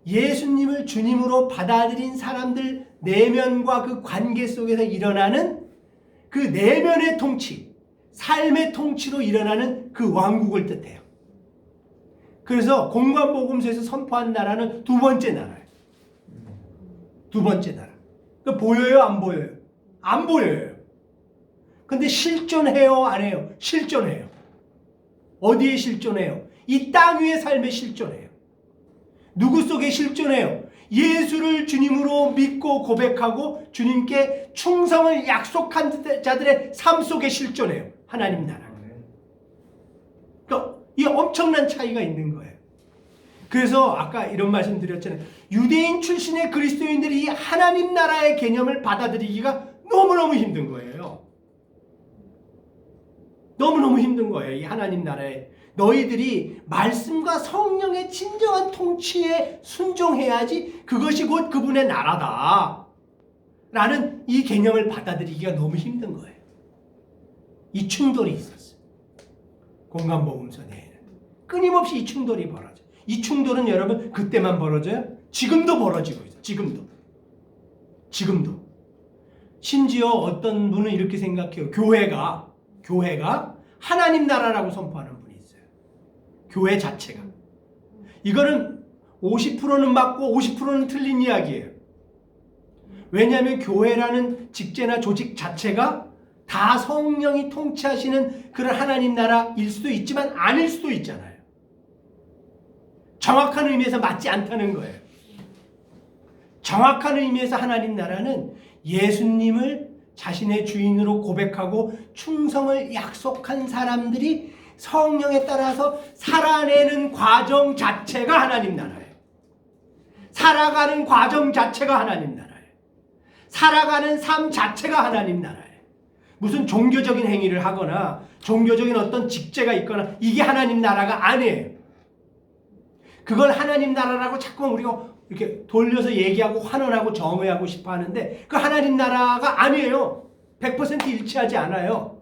예수님을 주님으로 받아들인 사람들 내면과 그 관계 속에서 일어나는 그 내면의 통치, 삶의 통치로 일어나는 그 왕국을 뜻해요. 그래서 공관복음서에서 선포한 나라는 두 번째 나라예요. 두 번째 나라. 그러니까 보여요, 안 보여요? 안 보여요. 근데 실존해요, 안 해요? 실존해요. 어디에 실존해요? 이 땅 위의 삶에 실존해요. 누구 속에 실존해요? 예수를 주님으로 믿고 고백하고 주님께 충성을 약속한 자들의 삶 속에 실존해요. 하나님 나라. 그러니까 이 엄청난 차이가 있는 거예요. 그래서 아까 이런 말씀 드렸잖아요. 유대인 출신의 그리스도인들이 이 하나님 나라의 개념을 받아들이기가 너무너무 힘든 거예요. 너무너무 힘든 거예요. 이 하나님 나라에 너희들이 말씀과 성령의 진정한 통치에 순종해야지 그것이 곧 그분의 나라다 라는 이 개념을 받아들이기가 너무 힘든 거예요. 이 충돌이 있었어요. 공관복음서 내에는 끊임없이 이 충돌이 벌어져요. 이 충돌은 여러분 그때만 벌어져요? 지금도 벌어지고 있어요. 지금도 심지어 어떤 분은 이렇게 생각해요. 교회가 하나님 나라라고 선포하는 분이 있어요. 교회 자체가. 이거는 50%는 맞고 50%는 틀린 이야기예요. 왜냐하면 교회라는 직제나 조직 자체가 다 성령이 통치하시는 그런 하나님 나라일 수도 있지만 아닐 수도 있잖아요. 정확한 의미에서 맞지 않다는 거예요. 정확한 의미에서 하나님 나라는 예수님을 자신의 주인으로 고백하고 충성을 약속한 사람들이 성령에 따라서 살아내는 과정 자체가 하나님 나라예요. 살아가는 과정 자체가 하나님 나라예요. 살아가는 삶 자체가 하나님 나라예요. 무슨 종교적인 행위를 하거나 종교적인 어떤 직제가 있거나 이게 하나님 나라가 아니에요. 그걸 하나님 나라라고 자꾸 우리가 이렇게 돌려서 얘기하고 환원하고 정의하고 싶어 하는데 그 하나님 나라가 아니에요. 100% 일치하지 않아요.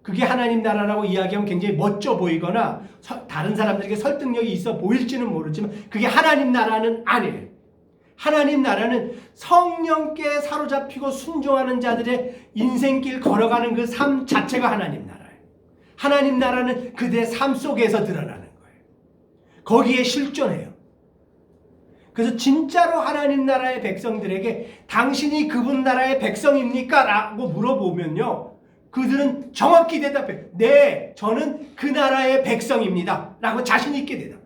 그게 하나님 나라라고 이야기하면 굉장히 멋져 보이거나 다른 사람들에게 설득력이 있어 보일지는 모르지만 그게 하나님 나라는 아니에요. 하나님 나라는 성령께 사로잡히고 순종하는 자들의 인생길 걸어가는 그 삶 자체가 하나님 나라예요. 하나님 나라는 그들의 삶 속에서 드러나는 거예요. 거기에 실존해요. 그래서 진짜로 하나님 나라의 백성들에게 당신이 그분 나라의 백성입니까? 라고 물어보면요. 그들은 정확히 대답해요. 네, 저는 그 나라의 백성입니다. 라고 자신 있게 대답해요.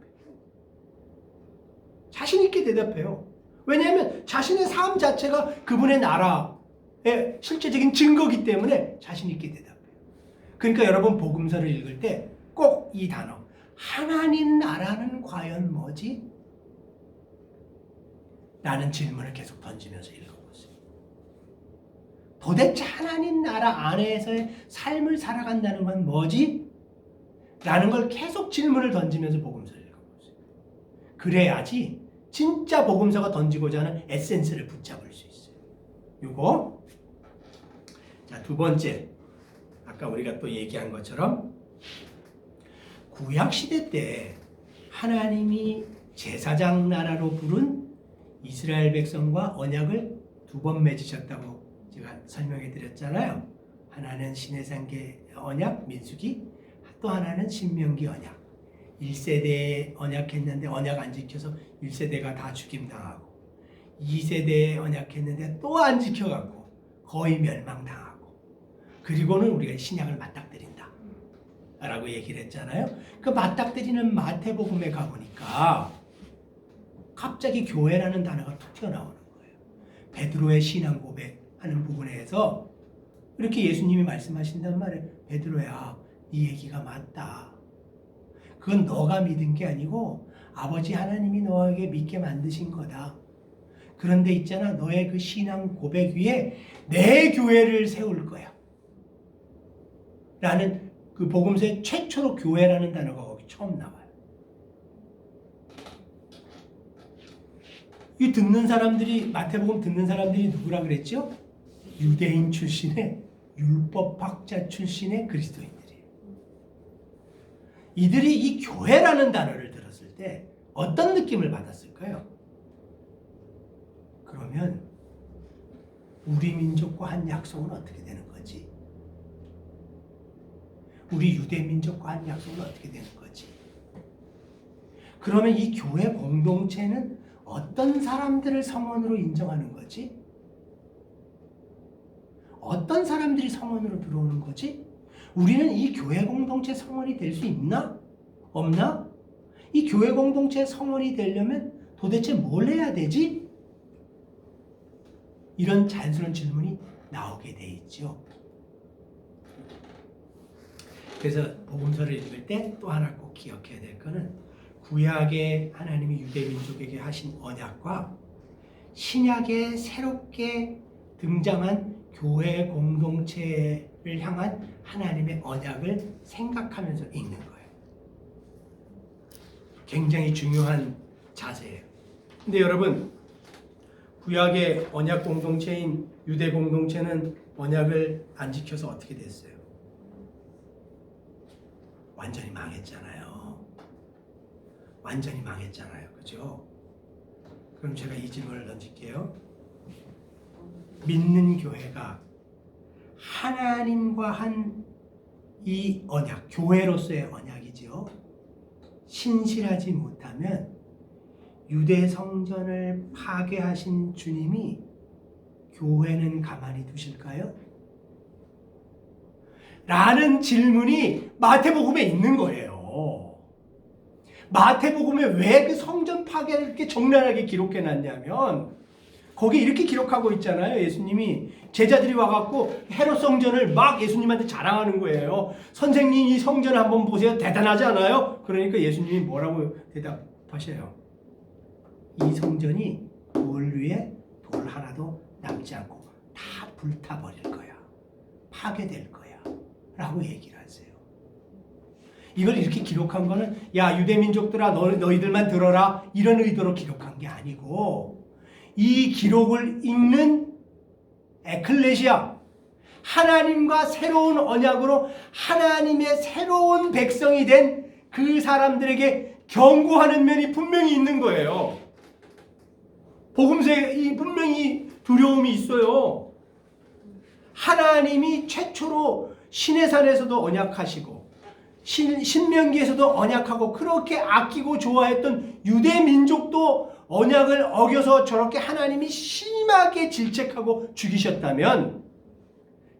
자신 있게 대답해요. 왜냐하면 자신의 삶 자체가 그분의 나라의 실제적인 증거이기 때문에 자신 있게 대답해요. 그러니까 여러분 복음서를 읽을 때 꼭 이 단어 하나님 나라는 과연 뭐지? 라는 질문을 계속 던지면서 읽어보세요. 도대체 하나님 나라 안에서의 삶을 살아간다는 건 뭐지? 라는 걸 계속 질문을 던지면서 복음서를 읽어보세요. 그래야지 진짜 복음서가 던지고자 하는 에센스를 붙잡을 수 있어요. 요거. 자, 두 번째. 아까 우리가 또 얘기한 것처럼 구약시대 때 하나님이 제사장 나라로 부른 이스라엘 백성과 언약을 두 번 맺으셨다고 제가 설명해 드렸잖아요. 하나는 시내산계 언약, 민수기, 또 하나는 신명기 언약. 1세대에 언약했는데 언약 안 지켜서 1세대가 다 죽임당하고 2세대에 언약했는데 또 안 지켜갖고 거의 멸망당하고 그리고는 우리가 신약을 맞닥뜨린다 라고 얘기를 했잖아요. 그 맞닥뜨리는 마태복음에 가보니까 갑자기 교회라는 단어가 툭 튀어나오는 거예요. 베드로의 신앙 고백하는 부분에서 이렇게 예수님이 말씀하신단 말이에요. 베드로야, 네 얘기가 맞다. 그건 너가 믿은 게 아니고 아버지 하나님이 너에게 믿게 만드신 거다. 그런데 있잖아, 너의 그 신앙 고백 위에 내 교회를 세울 거야. 라는 그 복음서에 최초로 교회라는 단어가 거기 처음 나와요. 이 듣는 사람들이, 마태복음 듣는 사람들이 누구라 그랬죠? 유대인 출신의, 율법학자 출신의 그리스도인들이에요. 이들이 이 교회라는 단어를 들었을 때 어떤 느낌을 받았을까요? 그러면 우리 민족과 한 약속은 어떻게 되는 거지? 우리 유대민족과 한 약속은 어떻게 되는 거지? 그러면 이 교회 공동체는 어떤 사람들을 성원으로 인정하는 거지? 어떤 사람들이 성원으로 들어오는 거지? 우리는 이 교회 공동체 성원이 될 수 있나? 없나? 이 교회 공동체 성원이 되려면 도대체 뭘 해야 되지? 이런 자연스러운 질문이 나오게 돼 있죠. 그래서 복음서를 읽을 때 또 하나 꼭 기억해야 될 거는 구약의 하나님이 유대민족에게 하신 언약과 신약에 새롭게 등장한 교회 공동체를 향한 하나님의 언약을 생각하면서 읽는 거예요. 굉장히 중요한 자세예요. 근데 여러분, 구약의 언약 공동체인 유대 공동체는 언약을 안 지켜서 어떻게 됐어요? 완전히 망했잖아요. 완전히 망했잖아요. 그죠? 그럼 제가 이 질문을 던질게요. 믿는 교회가 하나님과 한 이 언약, 교회로서의 언약이죠. 신실하지 못하면 유대 성전을 파괴하신 주님이 교회는 가만히 두실까요? 라는 질문이 마태복음에 있는 거예요. 마태복음에 왜 그 성전 파괴를 이렇게 적나라하게 기록해놨냐면 거기 이렇게 기록하고 있잖아요. 예수님이 제자들이 와갖고 헤롯 성전을 막 예수님한테 자랑하는 거예요. 선생님 이 성전 한번 보세요. 대단하지 않아요? 그러니까 예수님이 뭐라고 대답하셔요? 이 성전이 돌 위에 돌 하나도 남지 않고 다 불타버릴 거야. 파괴될 거야. 라고 얘기를 하세요. 이걸 이렇게 기록한 거는 야 유대민족들아 너희들만 들어라 이런 의도로 기록한 게 아니고 이 기록을 읽는 에클레시아 하나님과 새로운 언약으로 하나님의 새로운 백성이 된 그 사람들에게 경고하는 면이 분명히 있는 거예요. 복음서에 분명히 두려움이 있어요. 하나님이 최초로 시내산에서도 언약하시고 신명기에서도 언약하고 그렇게 아끼고 좋아했던 유대 민족도 언약을 어겨서 저렇게 하나님이 심하게 질책하고 죽이셨다면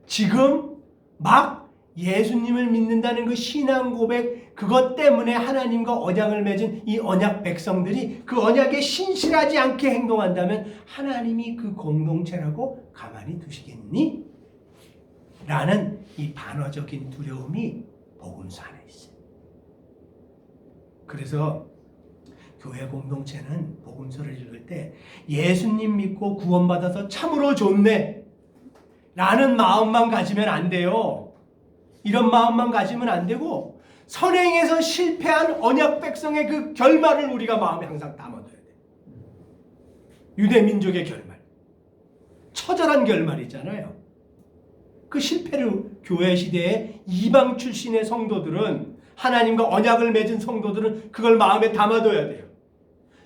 지금 막 예수님을 믿는다는 그 신앙 고백 그것 때문에 하나님과 언약을 맺은 이 언약 백성들이 그 언약에 신실하지 않게 행동한다면 하나님이 그 공동체라고 가만히 두시겠니? 라는 이 반어적인 두려움이 복음서 안에 있어요. 그래서 교회 공동체는 복음서를 읽을 때 예수님 믿고 구원받아서 참으로 좋네 라는 마음만 가지면 안 돼요. 이런 마음만 가지면 안 되고 선행에서 실패한 언약 백성의 그 결말을 우리가 마음에 항상 담아둬야 돼요. 유대 민족의 결말. 처절한 결말이잖아요. 그 실패를 교회 시대에 이방 출신의 성도들은 하나님과 언약을 맺은 성도들은 그걸 마음에 담아둬야 돼요.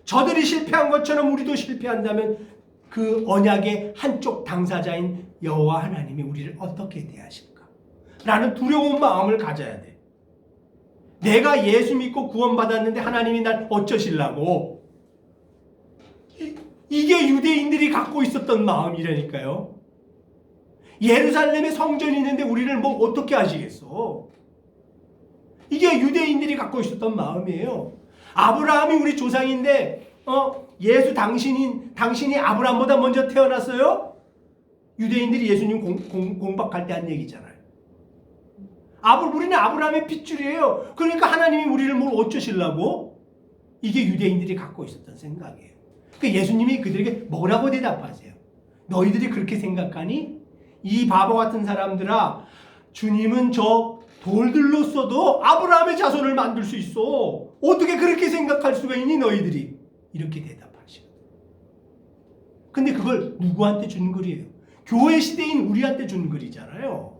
저들이 실패한 것처럼 우리도 실패한다면 그 언약의 한쪽 당사자인 여호와 하나님이 우리를 어떻게 대하실까? 라는 두려운 마음을 가져야 돼. 내가 예수 믿고 구원받았는데 하나님이 날 어쩌실라고? 이게 유대인들이 갖고 있었던 마음이라니까요. 예루살렘에 성전이 있는데 우리를 뭐 어떻게 하시겠어? 이게 유대인들이 갖고 있었던 마음이에요. 아브라함이 우리 조상인데 예수 당신이 아브라함보다 먼저 태어났어요? 유대인들이 예수님 공박할 때 한 얘기잖아요. 우리는 아브라함의 핏줄이에요. 그러니까 하나님이 우리를 뭘 어쩌시려고? 이게 유대인들이 갖고 있었던 생각이에요. 그 예수님이 그들에게 뭐라고 대답하세요? 너희들이 그렇게 생각하니? 이 바보 같은 사람들아, 주님은 저 돌들로 써도 아브라함의 자손을 만들 수 있어. 어떻게 그렇게 생각할 수가 있니 너희들이? 이렇게 대답하시거든요. 근데 그걸 누구한테 준 글이에요? 교회 시대인 우리한테 준 글이잖아요.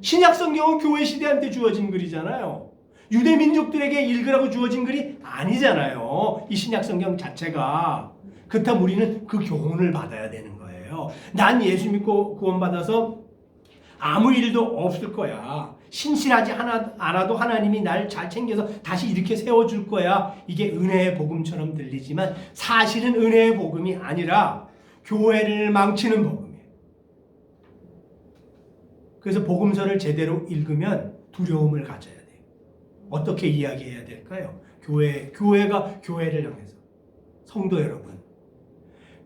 신약성경은 교회 시대한테 주어진 글이잖아요. 유대 민족들에게 읽으라고 주어진 글이 아니잖아요. 이 신약성경 자체가. 그렇다면 우리는 그 교훈을 받아야 되는 거예요. 난 예수 믿고 구원받아서 아무 일도 없을 거야. 신실하지 않아도 하나님이 날 잘 챙겨서 다시 이렇게 세워줄 거야. 이게 은혜의 복음처럼 들리지만 사실은 은혜의 복음이 아니라 교회를 망치는 복음이에요. 그래서 복음서를 제대로 읽으면 두려움을 가져야 돼요. 어떻게 이야기해야 될까요? 교회가 교회를 향해서. 성도 여러분,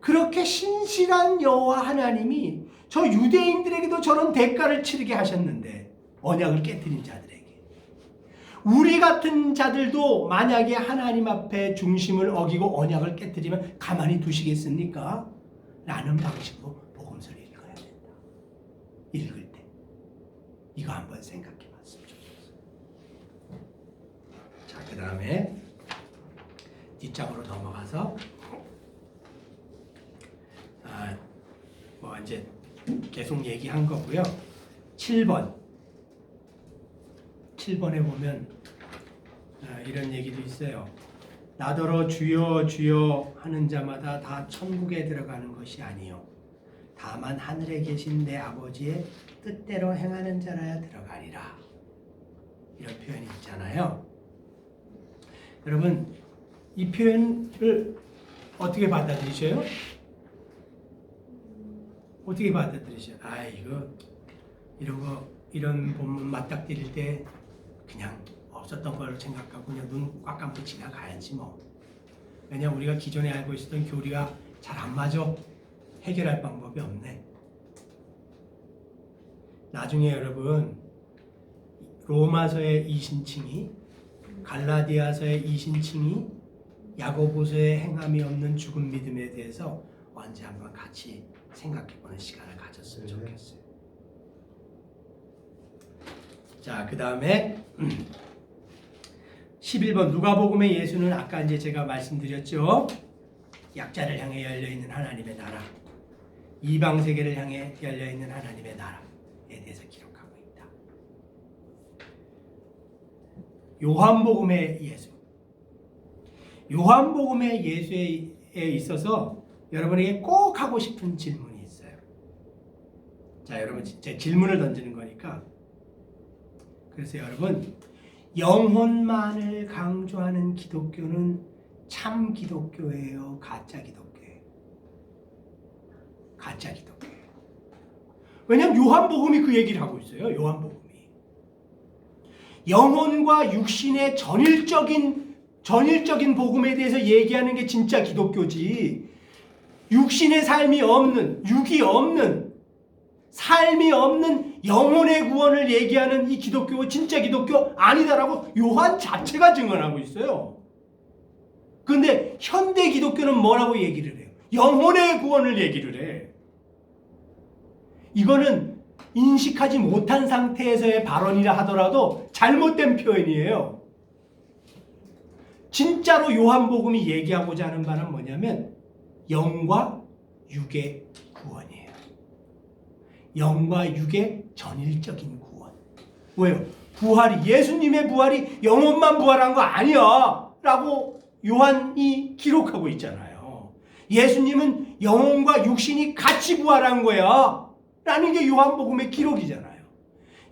그렇게 신실한 여호와 하나님이 저 유대인들에게도 저런 대가를 치르게 하셨는데 언약을 깨뜨린 자들에게 우리 같은 자들도 만약에 하나님 앞에 중심을 어기고 언약을 깨뜨리면 가만히 두시겠습니까? 라는 방식으로 복음서를 읽어야 된다. 읽을 때 이거 한번 생각해 봤으면 좋겠어요. 자, 그 다음에 뒷장으로 넘어가서 이제 계속 얘기한 거고요. 7번에 보면 이런 얘기도 있어요. 나더러 주여 주여 하는 자마다 다 천국에 들어가는 것이 아니요 다만 하늘에 계신 내 아버지의 뜻대로 행하는 자라야 들어가리라. 이런 표현이 있잖아요. 여러분, 이 표현을 어떻게 받아들이셔요? 어떻게 받아들이셔요? 이런 본문 맞닥뜨릴 때 그냥 없었던 걸 생각하고 그냥 눈 꽉 감고 지나가야지 뭐. 왜냐면 우리가 기존에 알고 있었던 교리가 잘 안 맞아. 해결할 방법이 없네. 나중에 여러분 로마서의 이신칭이, 갈라디아서의 이신칭이, 야고보서의 행함이 없는 죽은 믿음에 대해서 언제 한번 같이 생각해보는 시간을 가졌으면 좋겠어요. 자, 그 다음에 11번 누가복음의 예수는 아까 이제 제가 말씀드렸죠. 약자를 향해 열려있는 하나님의 나라, 이방 세계를 향해 열려있는 하나님의 나라에 대해서 기록하고 있다. 요한복음의 예수, 요한복음의 예수에 있어서 여러분에게 꼭 하고 싶은 질문이 있어요. 자, 여러분 제 질문을 던지는 거니까. 그래서 여러분, 영혼만을 강조하는 기독교는 참 기독교예요, 가짜 기독교예요? 가짜 기독교예요. 왜냐하면 요한복음이 그 얘기를 하고 있어요. 요한복음이 영혼과 육신의 전일적인 복음에 대해서 얘기하는 게 진짜 기독교지. 육신의 삶이 없는, 육이 없는, 삶이 없는 영혼의 구원을 얘기하는 이 기독교가 진짜 기독교 아니다라고 요한 자체가 증언하고 있어요. 그런데 현대 기독교는 뭐라고 얘기를 해요? 영혼의 구원을 얘기를 해. 이거는 인식하지 못한 상태에서의 발언이라 하더라도 잘못된 표현이에요. 진짜로 요한복음이 얘기하고자 하는 바는 뭐냐면 영과 육의 구원이에요. 영과 육의 전일적인 구원. 왜요? 예수님의 부활이 영혼만 부활한 거 아니야 라고 요한이 기록하고 있잖아요. 예수님은 영혼과 육신이 같이 부활한 거야 라는 게 요한복음의 기록이잖아요.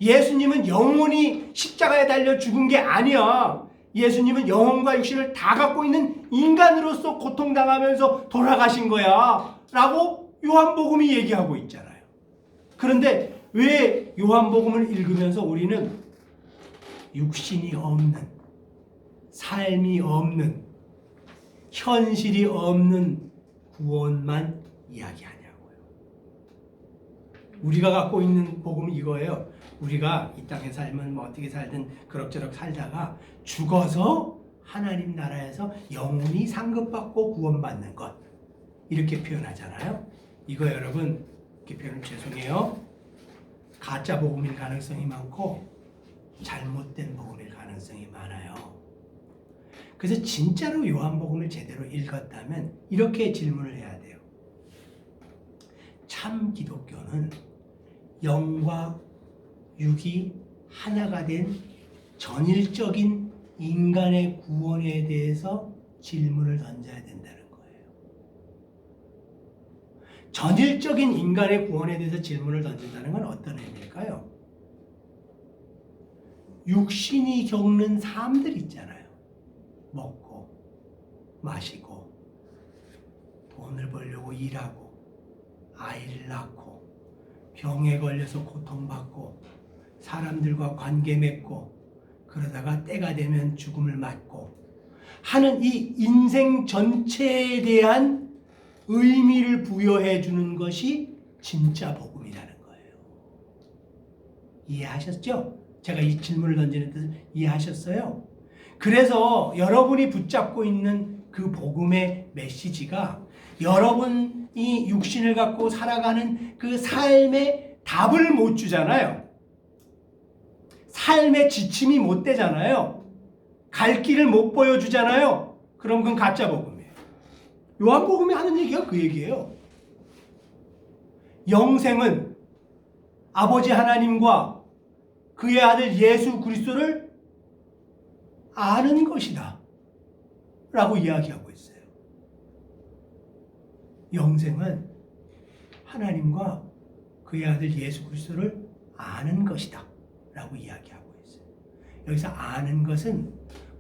예수님은 영혼이 십자가에 달려 죽은 게 아니야. 예수님은 영혼과 육신을 다 갖고 있는 인간으로서 고통당하면서 돌아가신 거야 라고 요한복음이 얘기하고 있잖아요. 그런데 왜 요한복음을 읽으면서 우리는 육신이 없는, 삶이 없는, 현실이 없는 구원만 이야기하냐고요. 우리가 갖고 있는 복음은 이거예요. 우리가 이 땅에 살면 뭐 어떻게 살든 그럭저럭 살다가 죽어서 하나님 나라에서 영원히 상급받고 구원받는 것, 이렇게 표현하잖아요. 이거 여러분, 이렇게 표현은 죄송해요. 가짜 복음일 가능성이 많고 잘못된 복음일 가능성이 많아요. 그래서 진짜로 요한복음을 제대로 읽었다면 이렇게 질문을 해야 돼요. 참 기독교는 영과 육이 하나가 된 전일적인 인간의 구원에 대해서 질문을 던져야 된다는 거예요. 전일적인 인간의 구원에 대해서 질문을 던진다는 건 어떤 의미일까요? 육신이 겪는 삶들 있잖아요. 먹고 마시고 돈을 벌려고 일하고 아이를 낳고 병에 걸려서 고통받고 사람들과 관계 맺고 그러다가 때가 되면 죽음을 맞고 하는 이 인생 전체에 대한 의미를 부여해 주는 것이 진짜 복음이라는 거예요. 이해하셨죠? 제가 이 질문을 던지는 뜻을 이해하셨어요? 그래서 여러분이 붙잡고 있는 그 복음의 메시지가 여러분이 육신을 갖고 살아가는 그 삶의 답을 못 주잖아요. 삶의 지침이 못 되잖아요. 갈 길을 못 보여주잖아요. 그럼 그건 가짜 복음이에요. 요한복음이 하는 얘기가 그 얘기예요. 영생은 아버지 하나님과 그의 아들 예수 그리스도를 아는 것이다 라고 이야기하고 있어요. 영생은 하나님과 그의 아들 예수 그리스도를 아는 것이다 라고 이야기하고 있어요. 여기서 아는 것은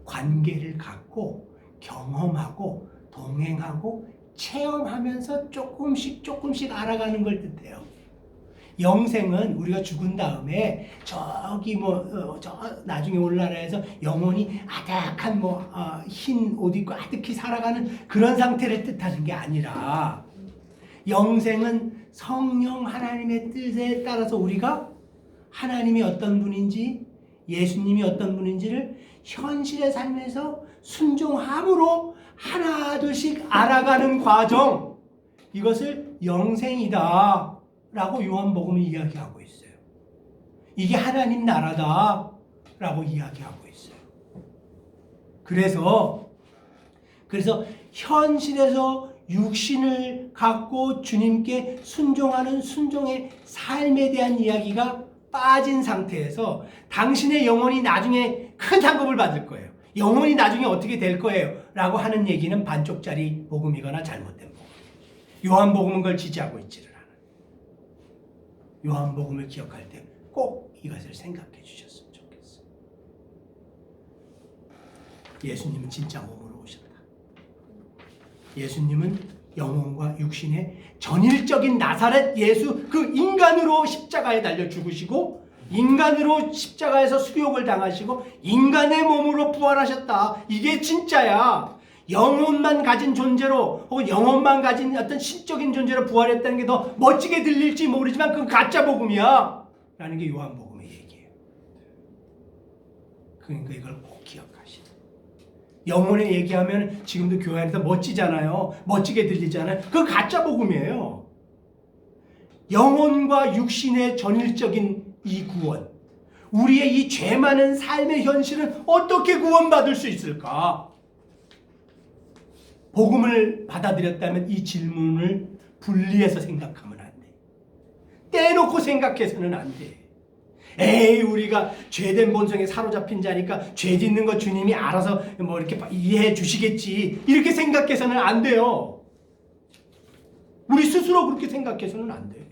관계를 갖고 경험하고 동행하고 체험하면서 조금씩 알아가는 걸 뜻해요. 영생은 우리가 죽은 다음에 저기 저 나중에 올라라에서 영혼이 아득한 흰 옷 입고 아득히 살아가는 그런 상태를 뜻하는 게 아니라 영생은 성령 하나님의 뜻에 따라서 우리가 하나님이 어떤 분인지 예수님이 어떤 분인지를 현실의 삶에서 순종함으로 하나둘씩 알아가는 과정, 이것을 영생이다 라고 요한복음이 이야기하고 있어요. 이게 하나님 나라다 라고 이야기하고 있어요. 그래서 현실에서 육신을 갖고 주님께 순종하는 순종의 삶에 대한 이야기가 빠진 상태에서 당신의 영혼이 나중에 큰 상급을 받을 거예요. 영혼이 나중에 어떻게 될 거예요 라고 하는 얘기는 반쪽짜리 복음이거나 잘못된 복음. 요한복음은 그걸 지지하고 있지를 않아요. 요한복음을 기억할 때 꼭 이것을 생각해 주셨으면 좋겠어요. 예수님은 진짜 몸으로 오셨다. 예수님은 영혼과 육신의 전일적인 나사렛 예수, 그 인간으로 십자가에 달려 죽으시고 인간으로 십자가에서 수욕을 당하시고 인간의 몸으로 부활하셨다. 이게 진짜야. 영혼만 가진 존재로 혹은 영혼만 가진 어떤 신적인 존재로 부활했다는 게 더 멋지게 들릴지 모르지만 그건 가짜 복음이야 라는 게 요한복음의 얘기예요. 그러니까 이걸 꼭 기억하시라. 영혼의 얘기하면 지금도 교회 안에서 멋지잖아요. 멋지게 들리잖아요. 그건 가짜 복음이에요. 영혼과 육신의 전일적인 이 구원, 우리의 이 죄 많은 삶의 현실은 어떻게 구원받을 수 있을까? 복음을 받아들였다면 이 질문을 분리해서 생각하면 안 돼. 떼놓고 생각해서는 안 돼. 에이, 우리가 죄된 본성에 사로잡힌 자니까 죄 짓는 거 주님이 알아서 이렇게 이해해 주시겠지, 이렇게 생각해서는 안 돼요. 우리 스스로 그렇게 생각해서는 안 돼.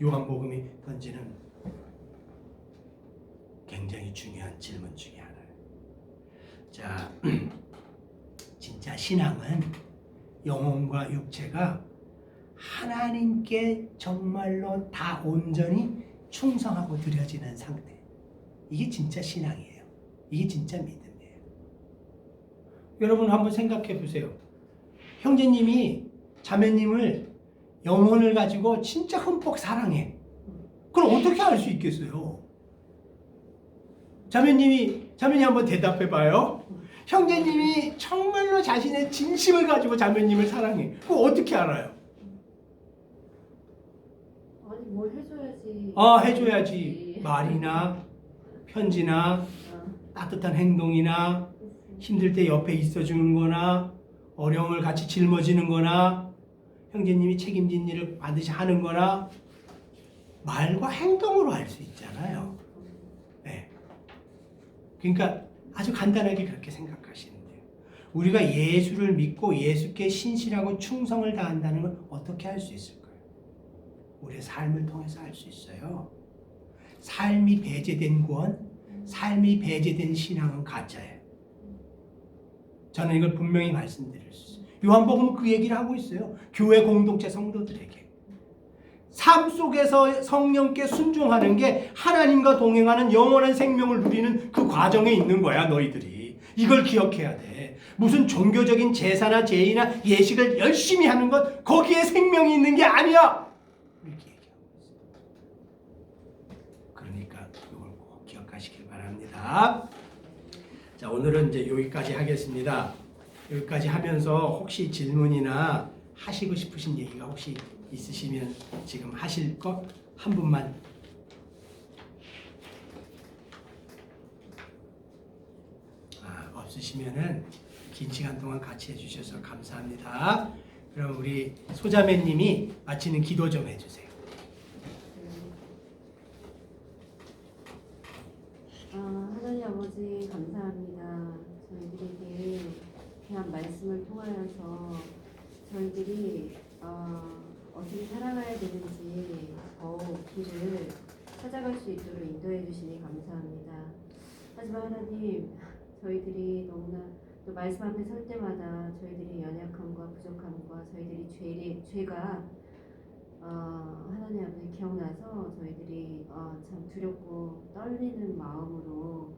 요한복음이 던지는 굉장히 중요한 질문 중에 하나예요. 자, 진짜 신앙은 영혼과 육체가 하나님께 정말로 다 온전히 충성하고 드려지는 상태. 이게 진짜 신앙이에요. 이게 진짜 믿음이에요. 여러분 한번 생각해 보세요. 형제님이 자매님을 영혼을 가지고 진짜 흠뻑 사랑해. 그럼 어떻게 알 수 있겠어요? 자매님 한번 대답해 봐요. 형제님이 정말로 자신의 진심을 가지고 자매님을 사랑해. 그거 어떻게 알아요? 아니, 뭘 해줘야지. 해줘야지. 말이나 편지나 따뜻한 행동이나 힘들 때 옆에 있어주는 거나 어려움을 같이 짊어지는 거나 형제님이 책임진 일을 반드시 하는 거나 말과 행동으로 알 수 있잖아요. 네. 그러니까 아주 간단하게 그렇게 생각하시면 돼요. 우리가 예수를 믿고 예수께 신실하고 충성을 다한다는 걸 어떻게 할 수 있을까요? 우리의 삶을 통해서 할 수 있어요. 삶이 배제된 구원, 삶이 배제된 신앙은 가짜예요. 저는 이걸 분명히 말씀드릴 수 있어요. 요한복음은 그 얘기를 하고 있어요. 교회 공동체 성도들에게. 삶 속에서 성령께 순종하는 게 하나님과 동행하는 영원한 생명을 누리는 그 과정에 있는 거야, 너희들이. 이걸 기억해야 돼. 무슨 종교적인 제사나 제의나 예식을 열심히 하는 것, 거기에 생명이 있는 게 아니야. 이렇게 얘기하고 있어요. 그러니까 이걸 꼭 기억하시길 바랍니다. 자, 오늘은 이제 여기까지 하겠습니다. 여기까지 하면서 혹시 질문이나 하시고 싶으신 얘기가 혹시 있으시면 지금 하실 것 한 분만. 없으시면은 긴 시간 동안 같이 해주셔서 감사합니다. 그럼 우리 소자매님이 마치는 기도 좀 해주세요. 하나님 아버지 감사합니다. 저희들에게 귀한 말씀을 통하여서 저희들이 어떻게 살아가야 되는지 더욱 길을 찾아갈 수 있도록 인도해 주시니 감사합니다. 하지만 하나님, 저희들이 너무나 또 말씀 앞에 설 때마다 저희들이 연약함과 부족함과 저희들이 죄가 하나님 앞에 기억나서 저희들이 참 두렵고 떨리는 마음으로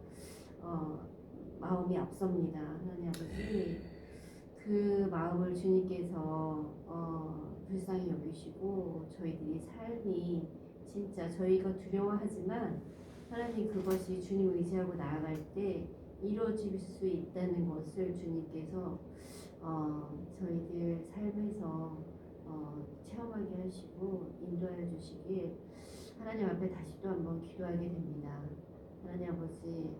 마음이 앞섭니다. 하나님 아버지, 그 마음을 주님께서 불쌍히 여기시고 저희들이 삶이 진짜 저희가 두려워하지만 하나님 그것이 주님 의지하고 나아갈 때 이루어질 수 있다는 것을 주님께서 저희들 삶에서 체험하게 하시고 인도하여 주시길 하나님 앞에 다시 또 한번 기도하게 됩니다. 하나님 아버지,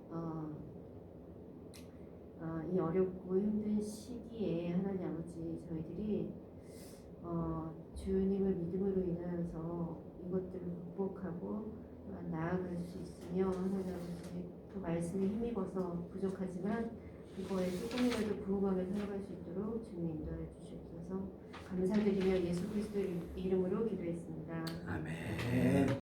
이 어렵고 힘든 시기에 하나님 아버지 저희들이 주님을 믿음으로 인하여서 이것들을 극복하고 나아갈 수 있으며 하나님 아버지 그 말씀에 힘입어서 부족하지만 그거에 조금이라도 부응하며 살아갈 수 있도록 주님 인도해 주시옵소서. 감사드리며 예수 그리스도의 이름으로 기도했습니다. 아멘.